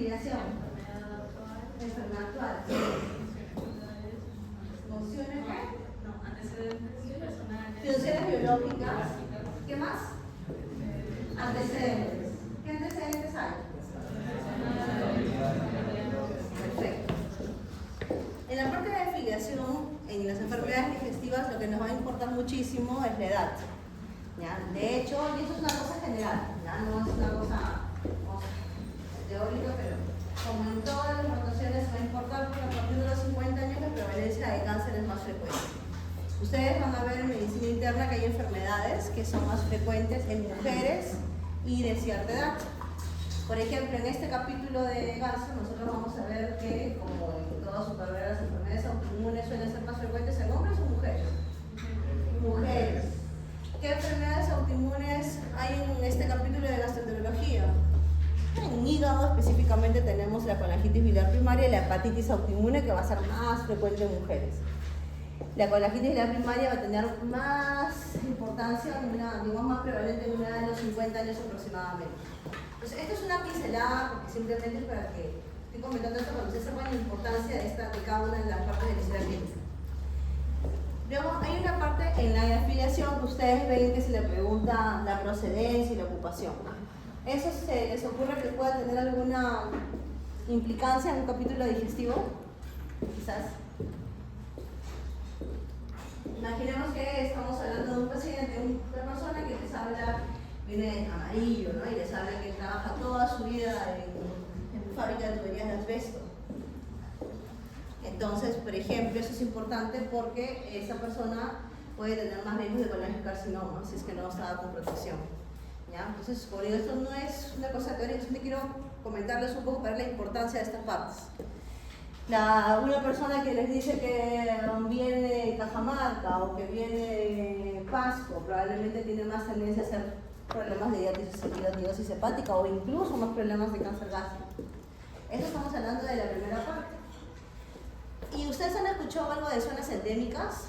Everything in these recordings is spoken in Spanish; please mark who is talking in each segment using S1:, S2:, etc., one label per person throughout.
S1: filiación? Enfermedad actual. Funciones,
S2: No, antecedentes personales.
S1: funciones biológicas. ¿Qué más? Antecedentes. ¿Qué antecedentes hay? Perfecto. En la parte de filiación, en las enfermedades digestivas, lo que nos va a importar muchísimo es la edad. ¿Ya? De hecho, y eso es una cosa general, ¿ya? No es una cosa teórica, pero como en todas las rotaciones va a importar porque a partir de los 50 años la prevalencia de cáncer es más frecuente. Ustedes van a ver en medicina interna que hay enfermedades que son más frecuentes en mujeres y de cierta edad. Por ejemplo, en este capítulo de cáncer nosotros vamos a ver que, como en todas sus carreras, las enfermedades autoinmunes suelen ser más frecuentes en hombres o mujeres. Mujeres. ¿Qué enfermedades autoinmunes hay en este capítulo de gastroenterología? En hígado específicamente tenemos la colangitis biliar primaria y la hepatitis autoinmune, que va a ser más frecuente en mujeres. La colangitis biliar primaria va a tener más importancia, digamos más prevalente en una edad de los 50 años aproximadamente. Entonces, esto es una pincelada porque simplemente es para que estoy comentando esto para que ustedes sepan la importancia de cada una de las partes de la historia clínica. Luego hay una parte en la afiliación que ustedes ven que se le pregunta la procedencia y la ocupación. ¿Eso se les ocurre que pueda tener alguna implicancia en un capítulo digestivo? Quizás. Imaginemos que estamos hablando de un paciente, una persona que les habla, viene amarillo, ¿no? Y les habla que trabaja toda su vida en fábrica de tuberías de asbesto. Entonces, por ejemplo, eso es importante porque esa persona puede tener más riesgos de colangiocarcinoma si es que no estaba con protección. ¿Ya? Entonces, por ello, esto no es una cosa teórica, yo quiero comentarles un poco para ver la importancia de estas partes. Una persona que les dice que viene de Cajamarca o que viene de Pasco probablemente tiene más tendencia a hacer problemas de diatidosis hepática o incluso más problemas de cáncer gástrico. Eso estamos hablando de la primera parte. ¿Y ustedes han escuchado algo de zonas endémicas?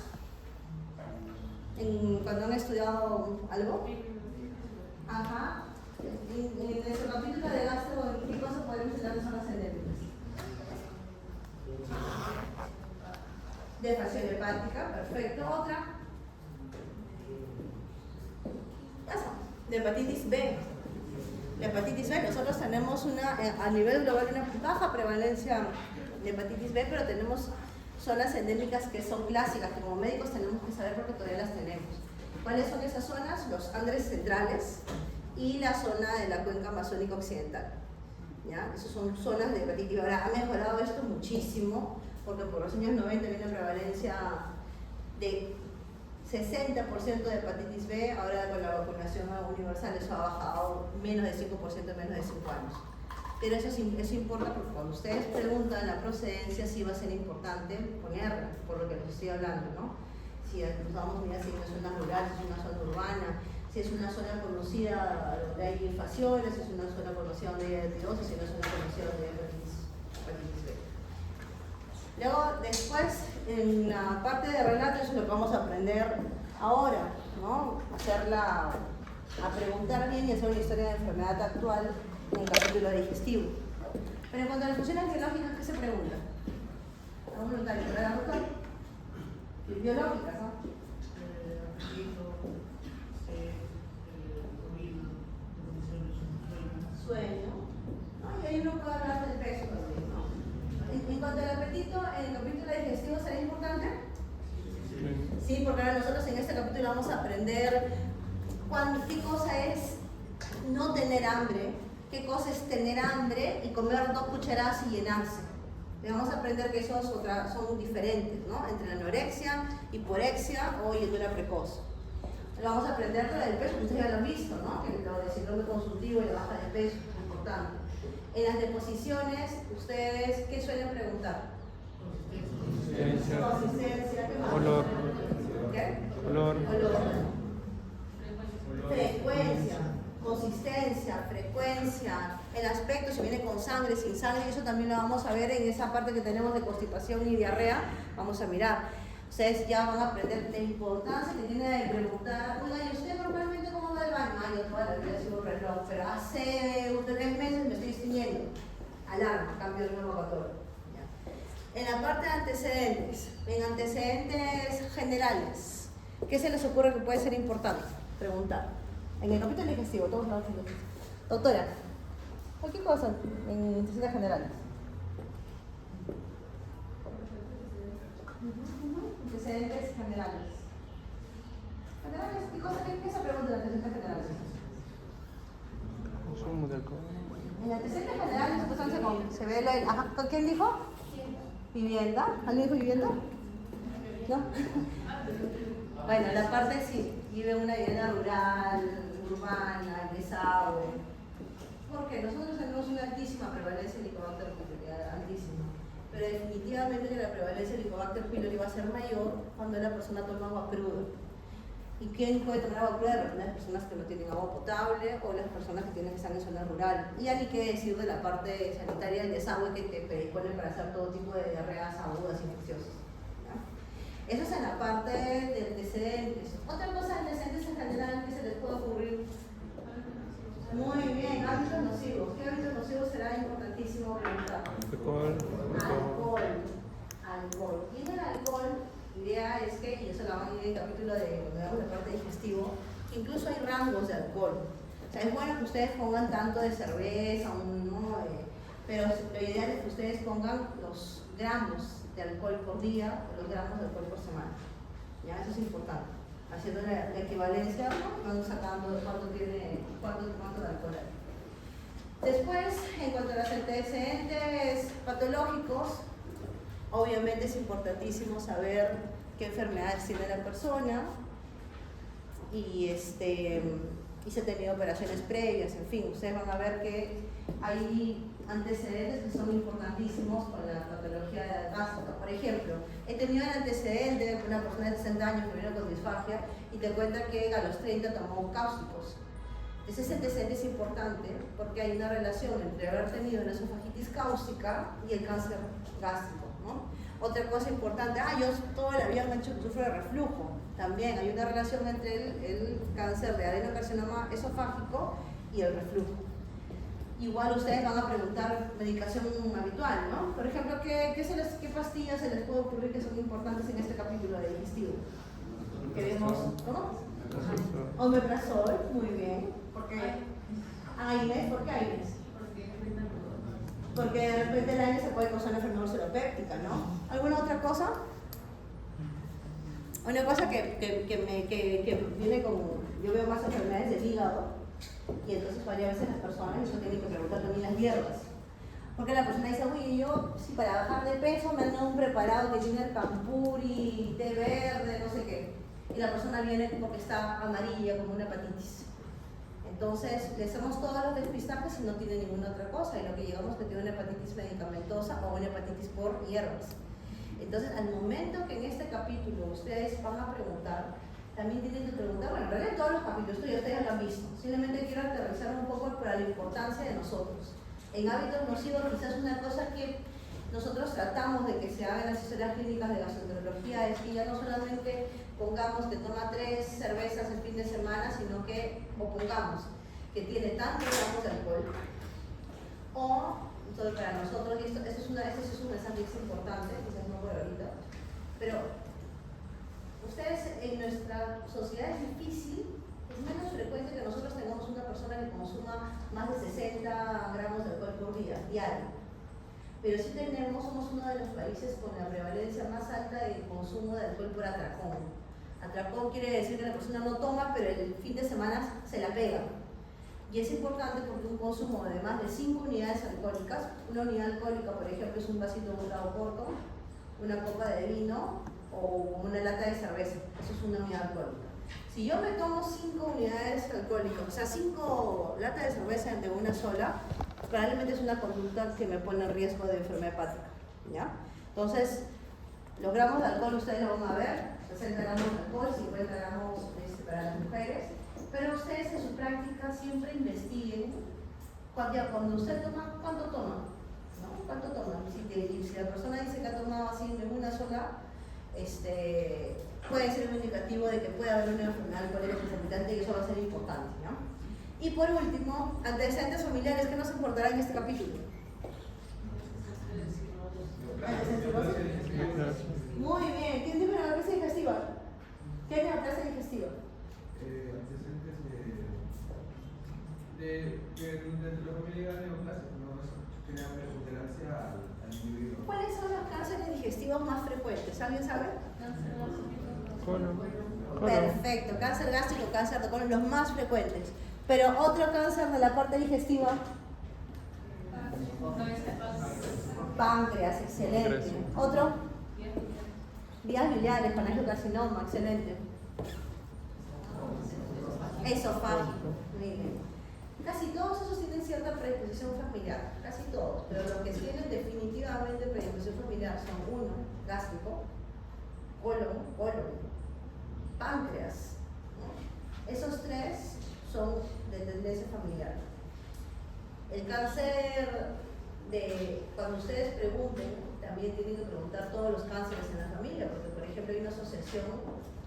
S1: Cuando han estudiado algo. Ajá. En nuestro capítulo de gastro, ¿qué cosa podemos hablar de zonas endémicas? Desfacción hepática, perfecto. Otra. Eso, de hepatitis B. La hepatitis B, nosotros tenemos a nivel global una baja prevalencia de hepatitis B, pero tenemos zonas endémicas que son clásicas, que como médicos tenemos que saber porque todavía las tenemos. ¿Cuáles son esas zonas? Los Andes centrales y la zona de la cuenca amazónica occidental. ¿Ya? Esas son zonas de hepatitis B. Ahora, ha mejorado esto muchísimo, porque por los años 90 había una prevalencia de 60% de hepatitis B, ahora con la vacunación universal eso ha bajado menos de 5% en menos de 5 años. Pero eso importa porque cuando ustedes preguntan la procedencia sí va a ser importante ponerla, por lo que les estoy hablando, ¿no? Si nos vamos a mirar si es una zona rural, si es una zona urbana, si es una zona conocida donde hay infecciones, si es una zona conocida donde hay diatidosis, si es una zona conocida donde hay hepatitis B. Luego, después, en la parte de relato, eso es lo que vamos a aprender ahora, ¿no? A preguntar bien y hacer una historia de enfermedad actual en el capítulo digestivo. Pero en cuanto a las funciones biológicas, ¿qué se pregunta? ¿A un voluntario? ¿Verdad, doctor? Biológicas, ¿no? Sueño. ¿No? Y ahí uno puede hablar del peso también, ¿no? En cuanto al apetito, ¿en el capítulo digestivo será importante? Sí, porque ahora nosotros en este capítulo vamos a aprender qué cosa es no tener hambre, qué cosa es tener hambre y comer 2 cucharadas y llenarse. Vamos a aprender que esos son diferentes, ¿no? Entre la anorexia, hiporexia o llenura precoz. Vamos a aprender lo del peso, ustedes ya lo han visto, ¿no? Que lo del síndrome consultivo y la baja de peso es importante. En las deposiciones, ¿ustedes qué suelen preguntar? Consistencia. ¿Qué más?
S3: Olor.
S1: ¿Qué?
S3: Olor.
S1: Frecuencia. Consistencia, frecuencia, el aspecto, si viene con sangre, sin sangre, eso también lo vamos a ver en esa parte que tenemos de constipación y diarrea, vamos a mirar. Ustedes ya van a aprender la importancia que tiene de preguntar, oiga, ¿y usted normalmente cómo va al baño? Ay, yo toda la vida sigo reloj, pero hace 3 meses me estoy extinguiendo. alarma, cambio de nuevo evocatorio. En la parte de antecedentes, en antecedentes generales, ¿qué se les ocurre que puede ser importante? Preguntar. En el capítulo digestivo, todos los filósofos. Doctora, cualquier cosa en antecedentes generales. Antecedentes generales. ¿Generales? ¿Qué se pregunta en antecedentes generales?
S3: Consumo de alcohol.
S1: En antecedentes generales, entonces se ve la... Ajá, ¿con quién dijo? ¿Vivienda? ¿Alguien dijo vivienda? ¿No? Bueno, la parte sí, vive una vivienda rural, urbana, el desagüe. Porque nosotros tenemos una altísima prevalencia de Helicobacter pylori, altísima. Pero definitivamente que la prevalencia de Helicobacter pylori va a ser mayor cuando la persona toma agua cruda. ¿Y quién puede tomar agua cruda? Las personas que no tienen agua potable o las personas que están en zona rural. Y ya ni qué decir de la parte sanitaria del desagüe que te predispone para hacer todo tipo de diarreas agudas infecciosas. ¿Ya? Eso es en la parte de antecedentes. Otra cosa de antecedentes en general que se les puede ocurrir. Muy bien, hábitos nocivos. ¿Qué hábitos nocivos será importantísimo preguntar? Alcohol. Y en el alcohol, la idea es que, y eso lo vamos a ver en el capítulo de cuando veamos la parte digestivo, que incluso hay rangos de alcohol. O sea, es bueno que ustedes pongan tanto de cerveza, ¿no? Pero lo ideal es que ustedes pongan los gramos de alcohol por día o los gramos de alcohol por semana. ¿Ya? Eso es importante. Haciendo la equivalencia, ¿no? Van sacando cuánto de alcohol hay. Después, en cuanto a los antecedentes patológicos, obviamente es importantísimo saber qué enfermedades tiene la persona y si ha tenido operaciones previas, en fin, ustedes van a ver que hay antecedentes que son importantísimos con la patología gástrica. Por ejemplo, he tenido el antecedente de una persona de 60 años que vino con disfagia y te cuenta que a los 30 tomó cáusticos. Ese antecedente es importante porque hay una relación entre haber tenido una esofagitis cáustica y el cáncer gástrico, ¿no? Otra cosa importante, yo toda la vida me han dicho que sufro de reflujo. También hay una relación entre el cáncer de adenocarcinoma esofágico y el reflujo. Igual ustedes van a preguntar medicación habitual, ¿no? Por ejemplo, ¿qué pastillas se les puede ocurrir que son importantes en este capítulo de digestivo? Queremos, ¿cómo? Omeprazol, muy bien. ¿Por qué? AINES, ¿por qué AINES? Porque de repente el AINES se puede causar una enfermedad ursolopéptica, ¿no? ¿Alguna otra cosa? Una cosa que viene con, yo veo más enfermedades del hígado y entonces varias veces las personas, eso tienen que preguntar también las hierbas. Porque la persona dice, oye, yo si para bajar de peso me han dado un preparado que tiene el campuri, té verde, no sé qué. Y la persona viene porque está amarilla, como una hepatitis. Entonces, le hacemos todos los despistajes y no tiene ninguna otra cosa. Y lo que llegamos es que tiene una hepatitis medicamentosa o una hepatitis por hierbas. Entonces, al momento que en este capítulo ustedes van a preguntar, también tienen que preguntar, bueno, en realidad todos los capítulos, esto ya ustedes lo han visto. Simplemente quiero aterrizar un poco para la importancia de nosotros. En hábitos nocivos, quizás una cosa que nosotros tratamos de que se hagan las historias clínicas de gastroenterología es que ya no solamente pongamos que toma 3 cervezas el fin de semana, sino que, o pongamos que tiene tantos gramos de alcohol, o, entonces para nosotros, y esto es un mensaje que es importante, quizás no por ahorita, pero ustedes en nuestra sociedad es difícil, es menos frecuente que nosotros tengamos una persona que consuma más de 60 gramos de alcohol por día, diario. Pero sí somos uno de los países con la prevalencia más alta de consumo de alcohol por atracón. Atracón quiere decir que la persona no toma, pero el fin de semana se la pega. Y es importante porque un consumo de más de 5 unidades alcohólicas, una unidad alcohólica, por ejemplo, es un vasito de un trago corto, una copa de vino o una lata de cerveza. Eso es una unidad alcohólica. Si yo me tomo 5 unidades alcohólicas, o sea, 5 latas de cerveza de una sola, probablemente es una conducta que me pone en riesgo de enfermedad hepática, ¿ya? Entonces, los gramos de alcohol ustedes lo van a ver, 60 gramos de alcohol, 50 gramos para las mujeres, pero ustedes en su práctica siempre investiguen cuando usted toma, ¿cuánto toma? ¿No? ¿Cuánto toma? Si la persona dice que ha tomado así en una sola, puede ser un indicativo de que puede haber una enfermedad alcohólica concomitante y eso va a ser importante, ¿no? Y por último, antecedentes familiares, ¿qué nos importará en este capítulo?
S3: que llega a neoplasia, no genera preponderancia al individuo.
S1: ¿Cuáles son los cánceres digestivos más frecuentes? ¿Alguien sabe?
S2: Cáncer gástrico,
S4: Colon.
S1: Perfecto, cáncer gástrico, cáncer de colon, los más frecuentes. Pero otro cáncer de la parte digestiva, páncreas, excelente. Otro, vías biliares, panangiocarcinoma, excelente. Esofágico, miren. Casi todos esos tienen cierta predisposición familiar, casi todos, pero los que tienen definitivamente predisposición familiar son uno, gástrico, colon, páncreas, ¿no? Esos tres son de tendencia familiar. El cáncer cuando ustedes pregunten, también tienen que preguntar todos los cánceres en la familia, porque por ejemplo hay una asociación.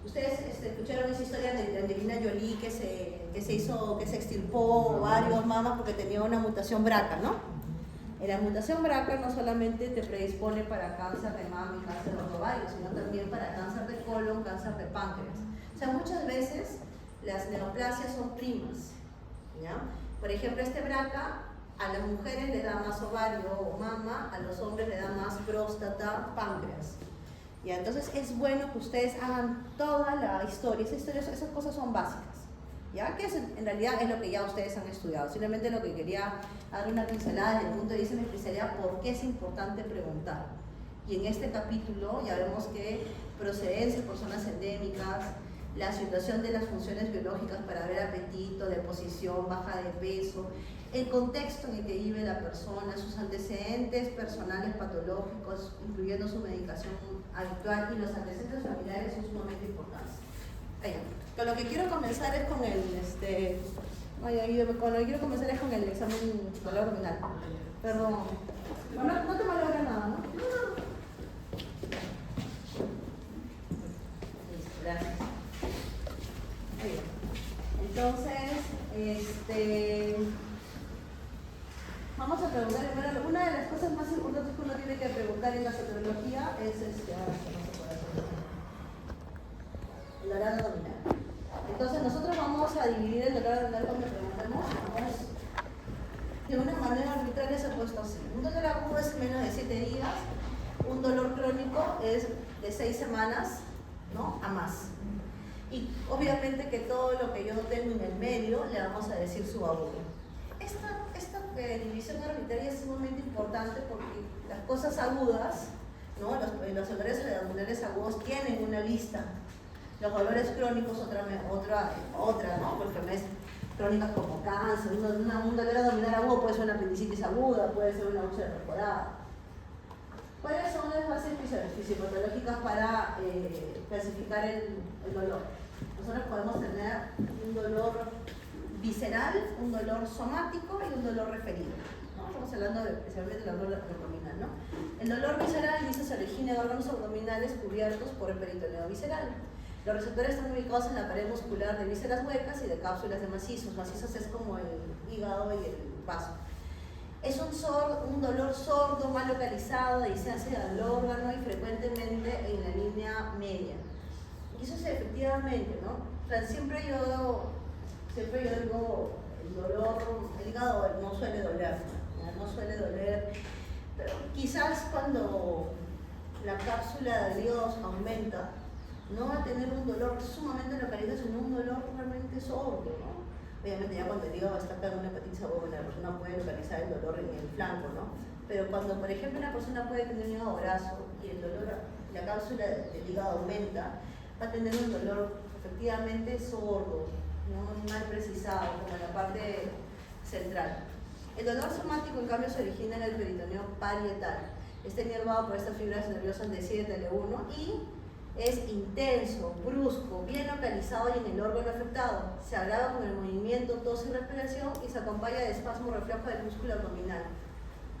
S1: Ustedes escucharon esa historia de Angelina Jolie que se extirpó varios mamas porque tenía una mutación BRCA, ¿no? Y la mutación BRCA no solamente te predispone para cáncer de mama y cáncer de ovario, sino también para cáncer de colon, cáncer de páncreas. O sea, muchas veces las neoplasias son primas, ¿ya? Por ejemplo, este BRCA a las mujeres le da más ovario o mama, a los hombres le da más próstata, páncreas. Ya, entonces es bueno que ustedes hagan toda la historia, esas cosas son básicas, ¿ya? Que en realidad es lo que ya ustedes han estudiado. Simplemente lo que quería dar una pincelada desde el punto de vista de mi especialidad, por qué es importante preguntar. Y en este capítulo ya vemos que procedencia por zonas endémicas, la situación de las funciones biológicas para ver apetito, deposición, baja de peso, el contexto en el que vive la persona, sus antecedentes personales patológicos, incluyendo su medicación habitual, y los antecedentes familiares son sumamente importantes. Con lo que quiero comenzar es con el examen valor abdominal. Perdón. No te malogra nada, ¿no? Listo, gracias. Entonces, vamos a preguntar, bueno, una de las cosas más importantes que uno tiene que preguntar en la soteriología es el dolor abdominal. Entonces nosotros vamos a dividir el dolor abdominal cuando preguntamos, de una manera arbitraria se ha puesto así. Un dolor agudo es menos de 7 días, un dolor crónico es de 6 semanas, ¿no?, a más. Y obviamente que todo lo que yo no tengo en el medio le vamos a decir subagudo. Esta división arbitraria es sumamente importante porque las cosas agudas, ¿no?, los dolores abdominales agudos tienen una lista. Los dolores crónicos otra, ¿no?, por enfermedades crónicas como cáncer. Un dolor abdominal agudo puede ser una apendicitis aguda, puede ser una úlcera perforada. ¿Cuáles son las bases fisiopatológicas para clasificar el dolor? Nosotros podemos tener un dolor visceral, un dolor somático y un dolor referido, ¿no? Estamos hablando especialmente del dolor abdominal, ¿no? El dolor visceral dice se origina de órganos abdominales cubiertos por el peritoneo visceral. Los receptores están ubicados en la pared muscular de vísceras huecas y de cápsulas de macizos. Macizos es como el hígado y el vaso. Es un dolor sordo, mal localizado, de distancia del órgano y frecuentemente en la línea media. Y eso es efectivamente, ¿no? O sea, siempre yo digo, el hígado no suele doler, ¿no? No suele doler, pero quizás cuando la cápsula del hígado aumenta, no va a tener un dolor sumamente localizado, sino un dolor realmente sordo, ¿no? Obviamente ya cuando el hígado está en una hepatitis aguda, la persona puede localizar el dolor en el flanco, ¿no? Pero cuando, por ejemplo, una persona puede tener un hígado graso y el dolor, la cápsula del hígado aumenta, va a tener un dolor efectivamente sordo, no mal precisado, como en la parte central. El dolor somático, en cambio, se origina en el peritoneo parietal. Está inervado por estas fibras nerviosas de 7L1 y es intenso, brusco, bien localizado y en el órgano afectado. Se agrava con el movimiento, tos y respiración y se acompaña de espasmo reflejo del músculo abdominal.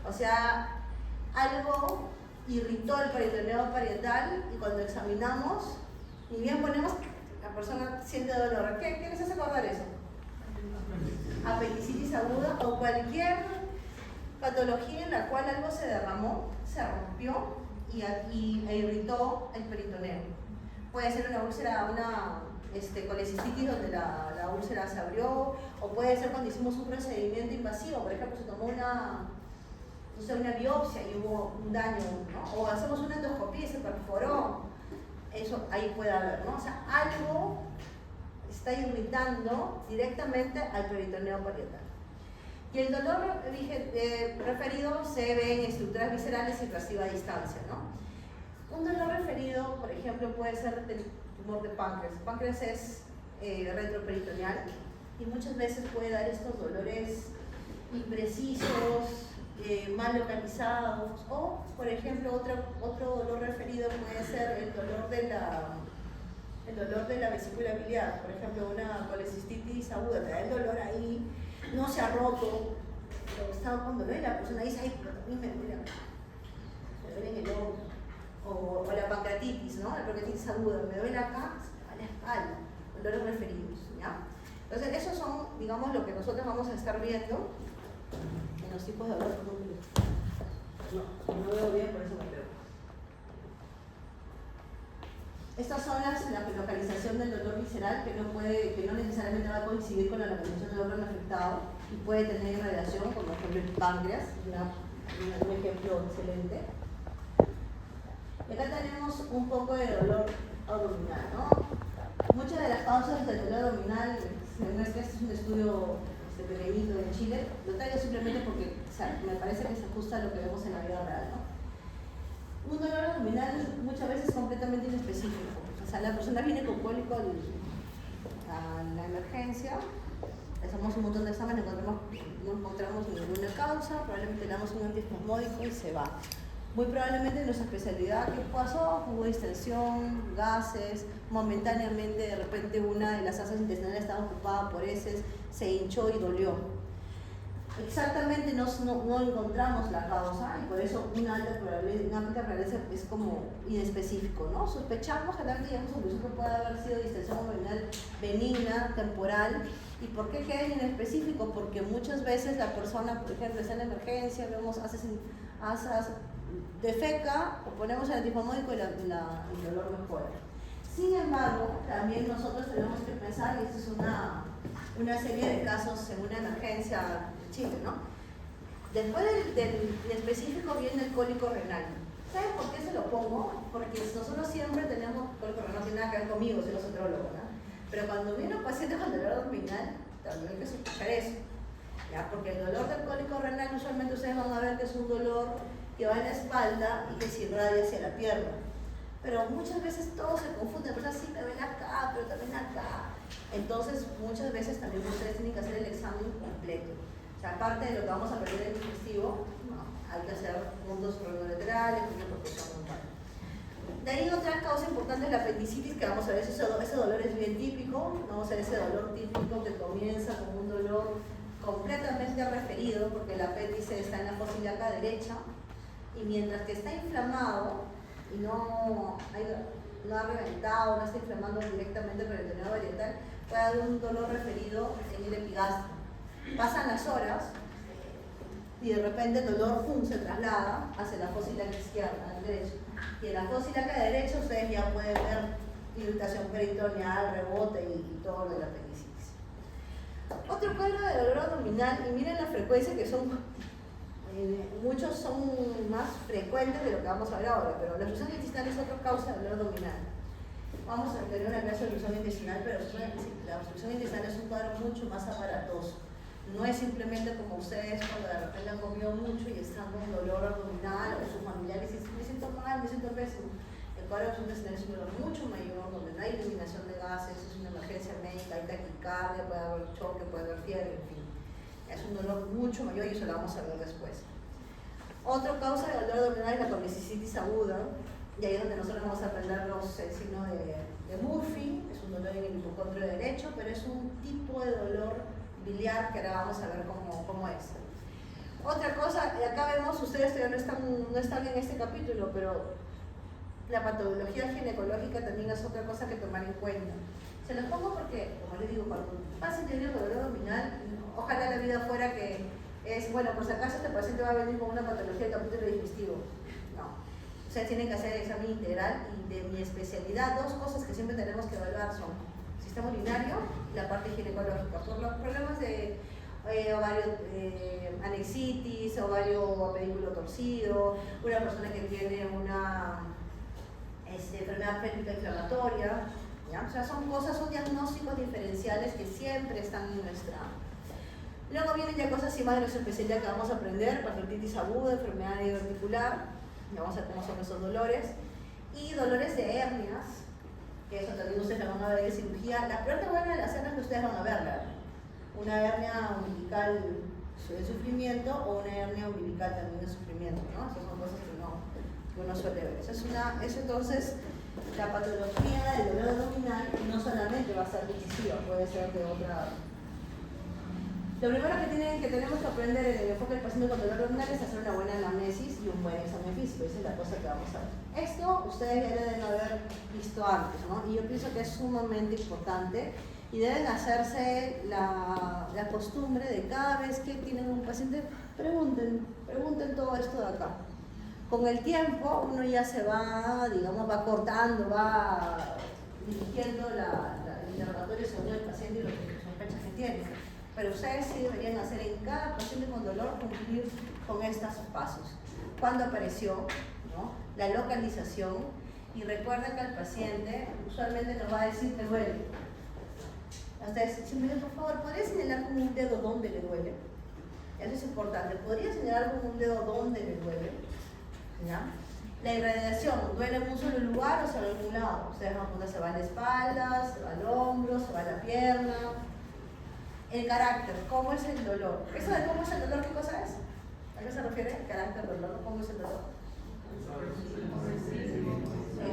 S1: O sea, algo irritó el peritoneo parietal y cuando examinamos, ni bien ponemos, la persona siente dolor. ¿Qué les hace acordar eso? Apendicitis aguda o cualquier patología en la cual algo se derramó, se rompió e irritó el peritoneo. Puede ser una úlcera, colecistitis donde la úlcera se abrió, o puede ser cuando hicimos un procedimiento invasivo, por ejemplo, se tomó una biopsia y hubo un daño, ¿no? O hacemos una endoscopía y se perforó, eso ahí puede haber, ¿no? O sea, algo está irritando directamente al peritoneo parietal. Y el dolor referido se ve en estructuras viscerales y trasiva a distancia, ¿no? Un dolor referido, por ejemplo, puede ser del tumor de páncreas. El páncreas es retroperitoneal y muchas veces puede dar estos dolores imprecisos, mal localizados, o, por ejemplo, otro dolor referido puede ser el dolor de la vesícula biliar. Por ejemplo, una colecistitis aguda, te da el dolor ahí, no se ha roto, pero está con dolor y la persona dice, ay, pero a mí me duele en el hombro. O la pancreatitis, ¿no? La pancreatitis aguda, me duele acá, a la espalda, dolores referidos, ¿ya? Entonces, esos son, digamos, lo que nosotros vamos a estar viendo en los tipos de dolor. No veo bien, por eso me pego. Estas son la localización del dolor visceral que no necesariamente va a coincidir con la localización del órgano afectado y puede tener relación, por ejemplo, el páncreas, un ejemplo excelente. Y acá tenemos un poco de dolor abdominal, ¿no? Muchas de las causas del dolor abdominal, este es un estudio pequeñito en Chile, lo traigo simplemente porque me parece que se ajusta a lo que vemos en la vida real, ¿no? Un dolor abdominal muchas veces es completamente inespecífico. O sea, la persona viene con cólico a la emergencia, hacemos un montón de exámenes, no encontramos ninguna causa, probablemente le damos un antiespasmódico y se va. Muy probablemente en nuestra especialidad, ¿qué pasó? Hubo distensión, gases, momentáneamente de repente una de las asas intestinales estaba ocupada por heces, se hinchó y dolió. Exactamente no encontramos la causa y por eso una alta probabilidad es como inespecífico, ¿no? Sospechamos, generalmente llegamos a la conclusión que puede haber sido distensión abdominal benigna, temporal. ¿Y por qué queda inespecífico? Porque muchas veces la persona, por ejemplo, está en emergencia, vemos asas, defeca o ponemos el antiespasmódico y el dolor mejora. Sin embargo, también nosotros tenemos que pensar, y esto es una serie de casos en una emergencia en Chile, ¿no? Después del específico viene el cólico renal. ¿Saben por qué se lo pongo? Porque nosotros siempre tenemos cólico renal, no tiene nada que ver conmigo, soy los otrólogo, ¿no? Pero cuando viene un paciente con dolor abdominal, también hay que sospechar eso, ¿ya? Porque el dolor del cólico renal usualmente ustedes van a ver que es un dolor que va en la espalda y que se irradia hacia la pierna. Pero muchas veces todo se confunde, la persona sí me ven acá, pero también acá. Entonces, muchas veces también ustedes tienen que hacer el examen completo. O sea, aparte de lo que vamos a ver en el digestivo, hay que hacer puntos renolaterales, una percusión mental. De ahí otra causa importante es la apendicitis, que vamos a ver, ese dolor es bien típico. Vamos a ver ese dolor típico que comienza como un dolor completamente referido, porque el apéndice está en la fosa ilíaca derecha, y mientras que está inflamado y no ha reventado, no está inflamando directamente por el peritoneo parietal, puede haber un dolor referido en el epigastro. Pasan las horas y de repente el dolor se traslada hacia la fosa ilíaca izquierda, a la derecha. Y en la fosa ilíaca derecha ustedes ya pueden ver irritación peritoneal, rebote y todo lo de la apendicitis. Otro cuadro de dolor abdominal, y miren la frecuencia que muchos son más frecuentes de lo que vamos a ver ahora, pero la obstrucción intestinal es otra causa de dolor abdominal. Vamos a tener una clase de obstrucción intestinal, pero la obstrucción intestinal es un cuadro mucho más aparatoso. No es simplemente como ustedes cuando de repente han comido mucho y están con dolor abdominal, o sus familiares dicen, me siento mal, me siento pésimo. El cuadro de obstrucción intestinal es un dolor mucho mayor, donde no hay eliminación de gases, es una emergencia médica, hay taquicardia, puede haber choque, puede haber fiebre, en fin. Es un dolor mucho mayor y eso lo vamos a ver después. Otra causa de dolor abdominal es la colecistitis aguda, y ahí es donde nosotros vamos a aprender el signo de Murphy. Es un dolor en el hipocondrio derecho, pero es un tipo de dolor biliar que ahora vamos a ver cómo es. Otra cosa, acá vemos, ustedes todavía no están en este capítulo, pero la patología ginecológica también es otra cosa que tomar en cuenta. Se los pongo porque, como les digo, cuando un paciente tiene dolor abdominal, ojalá la vida fuera que es, bueno, por si acaso este paciente va a venir con una patología del capítulo digestivo. No. Ustedes tienen que hacer el examen integral, y de mi especialidad, dos cosas que siempre tenemos que evaluar son sistema urinario y la parte ginecológica. Por los problemas de ovario anexitis, ovario o pedículo torcido, una persona que tiene una enfermedad pélvica inflamatoria, ¿ya? O sea, son diagnósticos diferenciales que siempre están en nuestra... Luego vienen ya cosas así más de nuestra especialidad que vamos a aprender: pancreatitis aguda, enfermedad diverticular, vamos a ver cómo son esos dolores, y dolores de hernias, que eso también ustedes van a ver en cirugía. La peor buena de las hernias que ustedes van a verla, una hernia umbilical de sufrimiento o una hernia umbilical también de sufrimiento, ¿no? Esas son cosas que uno suele ver. Eso entonces, la patología del dolor abdominal no solamente va a ser decisiva, puede ser de otra. Lo primero que tenemos que aprender en el enfoque del paciente con dolor abdominal es hacer una buena anamnesis y un buen examen físico. Esa es la cosa que vamos a ver. Esto ustedes ya deben haber visto antes, ¿no? Y yo pienso que es sumamente importante y deben hacerse la costumbre de cada vez que tienen un paciente, pregunten todo esto de acá. Con el tiempo uno ya se va, digamos, va cortando, va dirigiendo el interrogatorio según el paciente y las sospechas que tiene. Pero ustedes sí deberían hacer en cada paciente con dolor cumplir con estos pasos. ¿Cuándo apareció? ¿No? La localización. Y recuerden que el paciente usualmente nos va a decir: me duele. Ustedes, si me dicen, por favor, ¿podría señalar con un dedo dónde le duele? Eso es importante. ¿Podría señalar con un dedo dónde le duele? ¿Ya? La irradiación, ¿duele en un solo lugar o se va a algún lado? Ustedes van a poner: se va a la espalda, se va al hombro, se va a la pierna. El carácter, ¿cómo es el dolor? ¿Eso de cómo es el dolor, qué cosa es? ¿A qué se refiere el carácter del dolor? ¿Cómo es el dolor?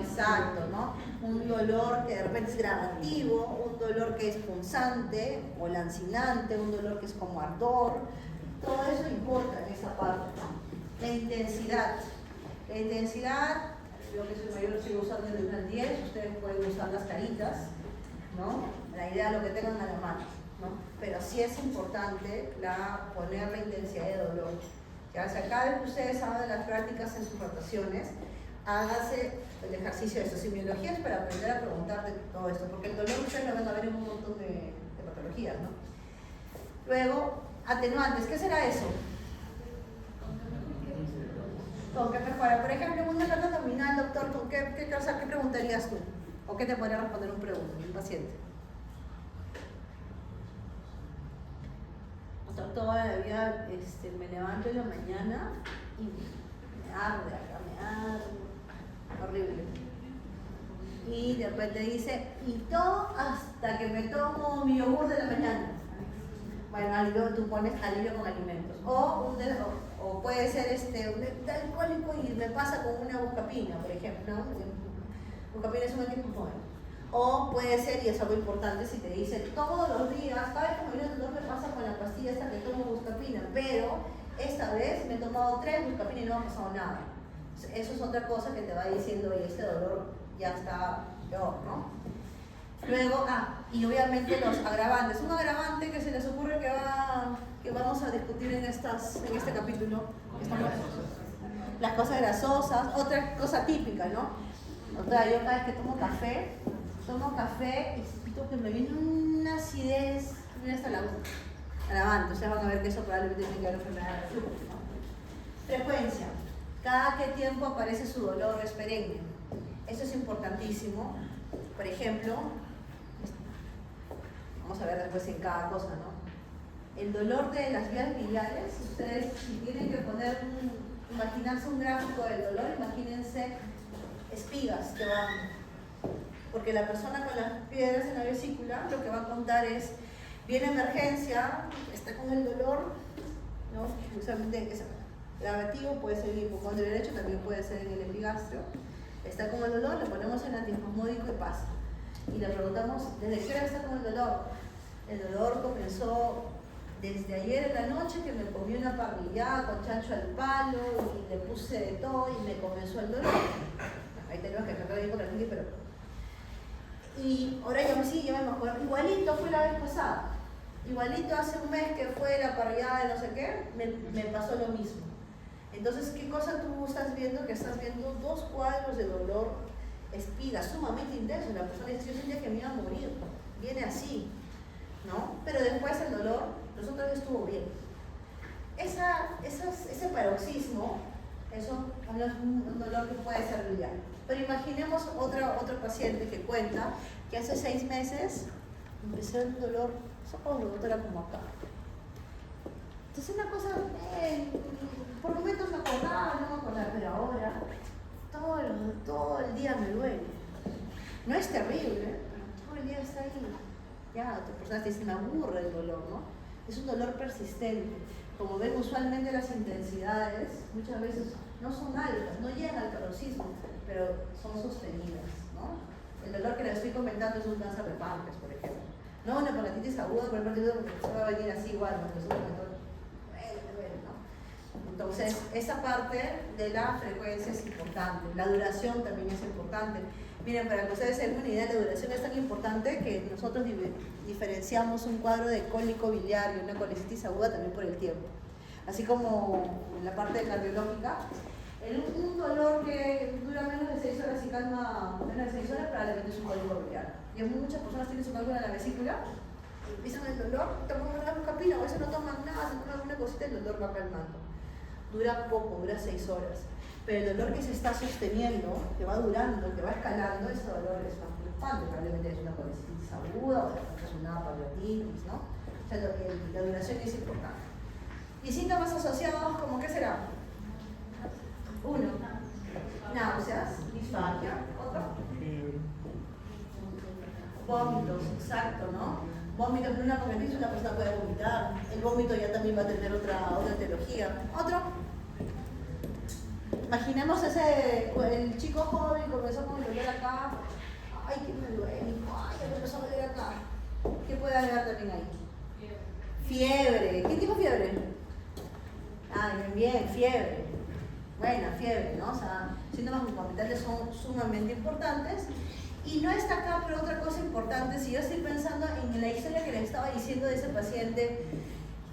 S1: Exacto, ¿no? Un dolor que de repente es gradativo, un dolor que es punzante o lancinante, un dolor que es como ardor. Todo eso importa en esa parte. La intensidad. La intensidad, yo que soy mayor sigo usando de 1 al 10, ustedes pueden usar las caritas, ¿no? La idea de lo que tengan a la mano, ¿no? Pero sí es importante poner la intensidad de dolor. ¿Ya? O sea, cada vez que ustedes hagan las prácticas en sus rotaciones, hágase el ejercicio de semiologías para aprender a preguntar de todo esto, porque el dolor ustedes lo van a ver en un montón de patologías, ¿no? Luego, atenuantes, ¿qué será eso? ¿Con qué mejora? Por ejemplo, un dolor abdominal, doctor, ¿con qué preguntarías tú? ¿O qué te podría responder un paciente? Toda la vida me levanto en la mañana y me arde acá, me arde, horrible. Y después te dice, y todo hasta que me tomo mi yogur de la mañana. Bueno, tú pones alivio con alimentos. O puede ser un alcohólico y me pasa con una buscapina, por ejemplo, ¿no? Buscapina es un antiinflamatorio. O puede ser, y es algo importante, si te dice todos los días, cada vez que me viene el dolor me pasa con la pastilla esta que tomo buscapina, pero esta vez me he tomado 3 buscapina y no me ha pasado nada. Eso es otra cosa que te va diciendo, y este dolor ya está peor, ¿no? Luego, y obviamente los agravantes. Un agravante que se les ocurre que vamos a discutir en este capítulo. Las cosas grasosas, otra cosa típica, ¿no? Yo cada vez que tomo café y siento que me viene una acidez, mira hasta la boca. Agravante, ustedes van a ver que eso probablemente tiene que ver con enfermedad de reflujo, ¿no? Frecuencia. Cada qué tiempo aparece su dolor, es perenne. Eso es importantísimo. Por ejemplo, vamos a ver después en cada cosa, ¿no? El dolor de las vías biliares, ustedes si tienen que imaginarse un gráfico del dolor, imagínense espigas que van, porque la persona con las piedras en la vesícula lo que va a contar es: viene emergencia, está con el dolor, ¿no? Usualmente es gravativo, puede ser en el hipocondrio derecho, también puede ser en el epigastrio. Está con el dolor, le ponemos el antiespasmódico y pasa. Y le preguntamos: ¿desde qué hora está con el dolor? El dolor comenzó desde ayer en la noche, que me comí una parrillada con chancho al palo y le puse de todo y me comenzó el dolor. Ahí tenemos que tratar bien con la gente, pero... Y ahora ya me mejor. Igualito fue la vez pasada. Igualito hace un mes que fue la parrillada de no sé qué, me pasó lo mismo. Entonces, ¿qué cosa tú estás viendo? Que estás viendo 2 cuadros de dolor, espiga, sumamente intenso. La persona dice: yo sentía que me iba a morir. viene así, ¿no? Pero después el dolor, los otros días estuvo bien. Ese paroxismo, eso es un dolor que puede ser liviano. Pero imaginemos otro paciente que cuenta que hace 6 meses empezó un dolor, doctora, como acá. Entonces una cosa, por momentos me acordaba, no me acordaba, pero ahora todo el día me duele. No es terrible, pero todo el día está ahí. Ya, otras personas te dicen, me aburre el dolor, ¿no? Es un dolor persistente. Como ven, usualmente las intensidades muchas veces no son altas, no llegan al paroxismo, pero son sostenidas, ¿no? El dolor que les estoy comentando es un cáncer de páncreas, por ejemplo. No una hepatitis aguda, por ejemplo, porque se va a venir así igual, porque es un momento, ¿no? Entonces, esa parte de la frecuencia es importante, la duración también es importante. Miren, para que ustedes se den una idea, la duración es tan importante que nosotros diferenciamos un cuadro de cólico biliar y una colecitis aguda también por el tiempo. Así como en la parte cardiológica, un dolor que dura menos de 6 horas y calma menos de 6 horas probablemente es un cólico biliar. Y muchas personas tienen su cálculo en la vesícula, empiezan el dolor, toman una buscapina, o a veces no toman nada, se toman alguna cosita y el dolor va calmando. Dura poco, dura 6 horas. Pero el dolor que se está sosteniendo, que va durando, que va escalando, ese dolor es más preocupante. Probablemente es una colecitis aguda o de repente es una pancreatitis, ¿no? O sea, la duración es importante. ¿Y síntomas asociados como qué será? 1. Náuseas, disfagia. ¿Otro? Vómitos, exacto, ¿no? Vómitos en una pancreatitis, una persona puede vomitar. El vómito ya también va a tener otra etiología. ¿Otro? Imaginemos el chico joven comenzó con el dolor acá, ay que me duele, ay que me empezó a doler acá. ¿Qué puede haber también ahí? Fiebre. ¿Qué tipo de fiebre? Ah, bien, fiebre. Buena fiebre, ¿no? O sea, síntomas concomitantes son sumamente importantes. Y no está acá, pero otra cosa importante, si yo estoy pensando en la historia que les estaba diciendo de ese paciente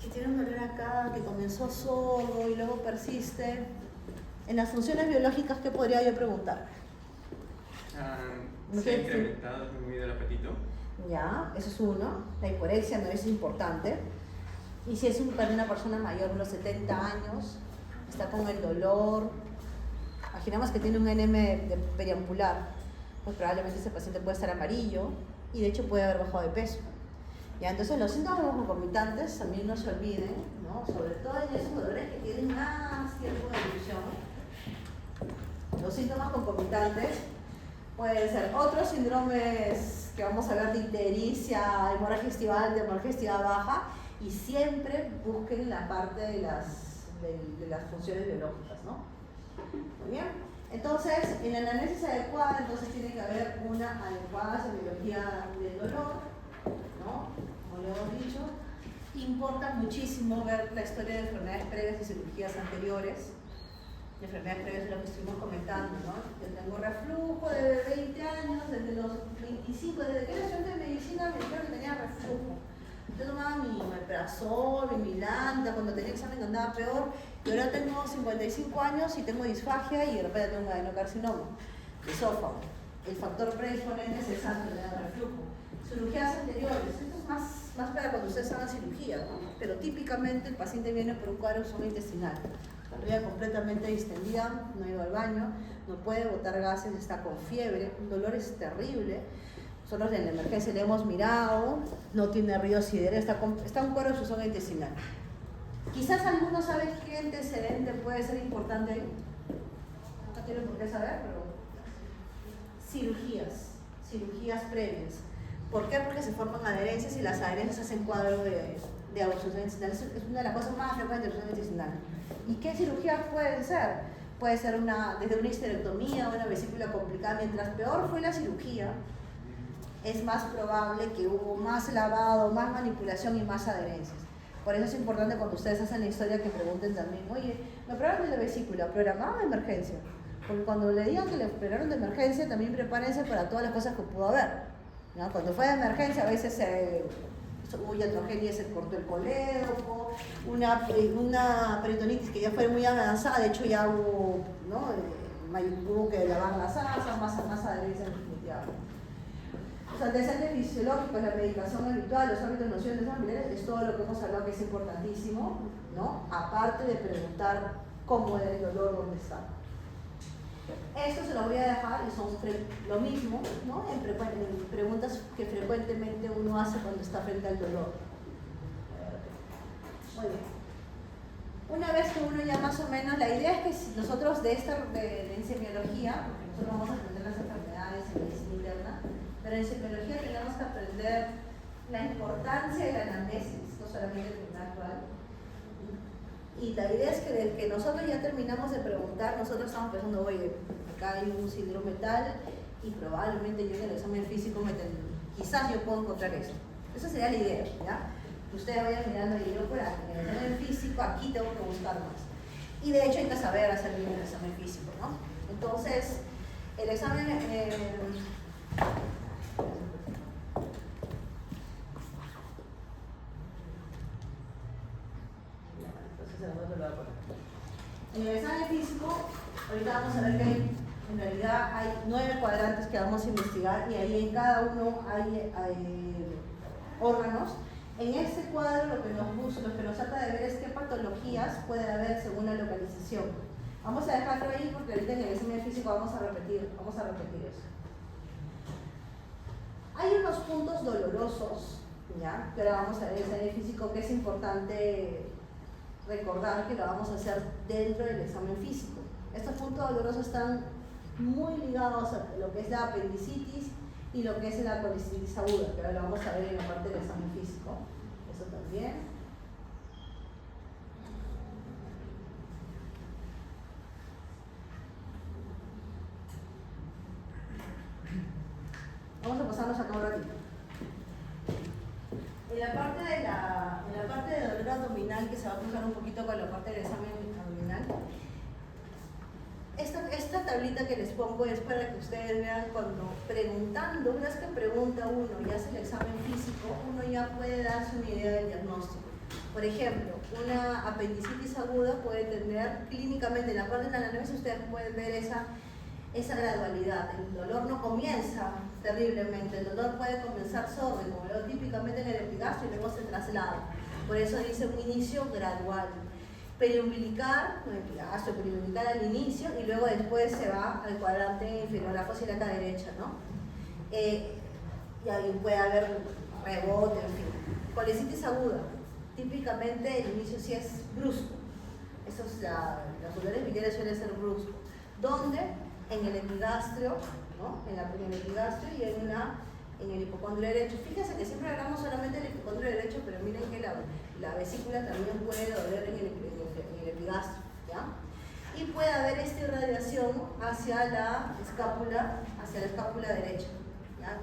S1: que tiene un dolor acá, que comenzó sordo y luego persiste. En las funciones biológicas, ¿qué podría yo preguntar?
S4: ¿Se ha incrementado, disminuido el apetito?
S1: Ya, eso es uno. La hiporexia no es importante. Y si es una persona mayor, unos 70 años, está con el dolor, imaginamos que tiene un NM periampular, pues probablemente ese paciente puede estar amarillo y de hecho puede haber bajado de peso. Ya, entonces los síntomas concomitantes también no se olviden, ¿no? Sobre todo en esos dolores que tienen más tiempo de evolución. Los síntomas concomitantes pueden ser otros síndromes que vamos a ver de ictericia, hemorragia estival, de hemorragia estival baja, y siempre busquen la parte de las funciones biológicas, ¿no? Muy bien. Entonces, en la anamnesis adecuada, entonces tiene que haber una adecuada semiología del dolor, ¿no? Como lo hemos dicho. Importa muchísimo ver la historia de enfermedades previas y cirugías anteriores. De enfermedades previas es lo que estuvimos comentando, ¿no? Yo tengo reflujo de 20 años, desde los 25, desde que era estudiante de medicina me dijeron que tenía reflujo. Yo tomaba mi omeprazol, mi Milanta, cuando tenía examen andaba peor, y ahora tengo 55 años y tengo disfagia y de repente tengo un adenocarcinoma, esófago. El factor predisponente es el santo de reflujo. Cirugías anteriores, esto es más para cuando ustedes hagan cirugía, ¿no? Pero típicamente el paciente viene por un cuadro intestinal. Barriga completamente distendida, no ha ido al baño, no puede botar gases, está con fiebre, un dolor es terrible. Nosotros en la emergencia le hemos mirado, no tiene río sideral, está un cuadro de obstrucción intestinal. Quizás algunos saben qué antecedente puede ser importante ahí. No tienen por qué saber, pero cirugías previas. ¿Por qué? Porque se forman adherencias y las adherencias hacen cuadros de obstrucción intestinal. Es una de las cosas más frecuentes de obstrucción intestinal. ¿Y qué cirugías pueden ser? Puede ser desde una histerectomía o una vesícula complicada. Mientras peor fue la cirugía, es más probable que hubo más lavado, más manipulación y más adherencias. Por eso es importante cuando ustedes hacen la historia que pregunten también, oye, me operaron de la vesícula, ¿programada de emergencia? Porque cuando le digan que le operaron de emergencia, también prepárense para todas las cosas que pudo haber, ¿no? Cuando fue de emergencia, a veces hubo iatrogenia y se cortó el colédoco, una peritonitis que ya fue muy avanzada, de hecho ya hubo, ¿no? Hubo que lavar las asas, más adherencia definitivamente. Los antecedentes fisiológicos, la medicación habitual, los hábitos, nociones familiares, es todo lo que hemos hablado que es importantísimo, ¿no? Aparte de preguntar cómo era el dolor, dónde está. Esto se lo voy a dejar y son lo mismo, ¿no? En preguntas que frecuentemente uno hace cuando está frente al dolor. Muy bien. Una vez que uno ya más o menos, la idea es que si nosotros de semiología, porque nosotros vamos a aprender las enfermedades en medicina interna, pero en semiología tenemos que aprender la importancia de la anamnesis, no solamente el tribunal actual. Y la idea es que desde que nosotros ya terminamos de preguntar, nosotros estamos pensando, oye, acá hay un síndrome tal y probablemente yo en el examen físico quizás yo puedo encontrar esto. Esa sería la idea, ¿ya? Que ustedes vayan mirando y yo por aquí, en el examen físico, aquí tengo que buscar más. Y de hecho hay que saber hacer bien el examen físico, ¿no? Entonces, el examen... En el examen físico, ahorita vamos a ver que en realidad hay 9 cuadrantes que vamos a investigar y ahí en cada uno hay órganos. En este cuadro lo que nos trata de ver es qué patologías puede haber según la localización. Vamos a dejarlo ahí porque ahorita en el examen físico vamos a repetir eso. Hay unos puntos dolorosos, ¿ya? Que ahora vamos a ver en el examen físico que es importante recordar que lo vamos a hacer dentro del examen físico. Estos puntos dolorosos están muy ligados a lo que es la apendicitis y lo que es la colicitis aguda, que ahora lo vamos a ver en la parte del examen físico. Eso también. Vamos a pasarnos acá un ratito. En la parte de dolor abdominal, que se va a cruzar un poquito con la parte del examen abdominal, esta tablita que les pongo es para que ustedes vean cuando preguntando, una vez que pregunta uno y hace el examen físico, uno ya puede darse una idea del diagnóstico. Por ejemplo, una apendicitis aguda puede tener clínicamente, en la parte de la anamnesis ustedes pueden ver esa gradualidad. El dolor no comienza terriblemente, el dolor puede comenzar suave, como veo típicamente en el epigastrio, y luego se traslada. Por eso dice un inicio gradual. Periumbilical, epigastrio, periumbilical al inicio, y luego después se va al cuadrante inferior, la fosílaca derecha, ¿no? Y ahí puede haber rebote, en fin. Colicitis aguda, típicamente el inicio sí es brusco. Los dolores biliares suelen ser bruscos. ¿Dónde? En el epigastrio, ¿no? En el epigastrio y en el hipocondrio derecho. Fíjense que siempre hablamos solamente del hipocondrio derecho, pero miren que la vesícula también puede doler en el epigastrio, ¿ya? Y puede haber esta irradiación hacia la escápula derecha, ¿ya?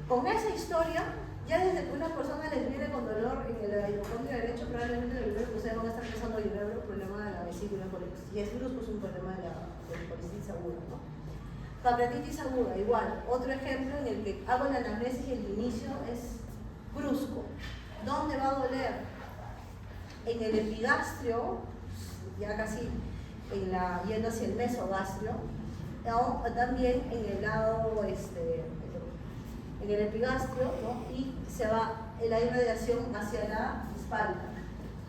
S1: Con esa historia, ya desde que una persona les viene con dolor en el hipocondrio derecho, probablemente el primero que ustedes van a estar pensando en el problema de la vesícula, y es brusco, es un problema de la colicitis aguda, ¿no? Pancreatitis aguda, igual, otro ejemplo en el que hago la anamnesis y el inicio es brusco. ¿Dónde va a doler? En el epigastrio, ya casi yendo hacia el mesogastrio, o también en el lado, en el epigastrio, ¿no? Y se va la irradiación hacia la espalda,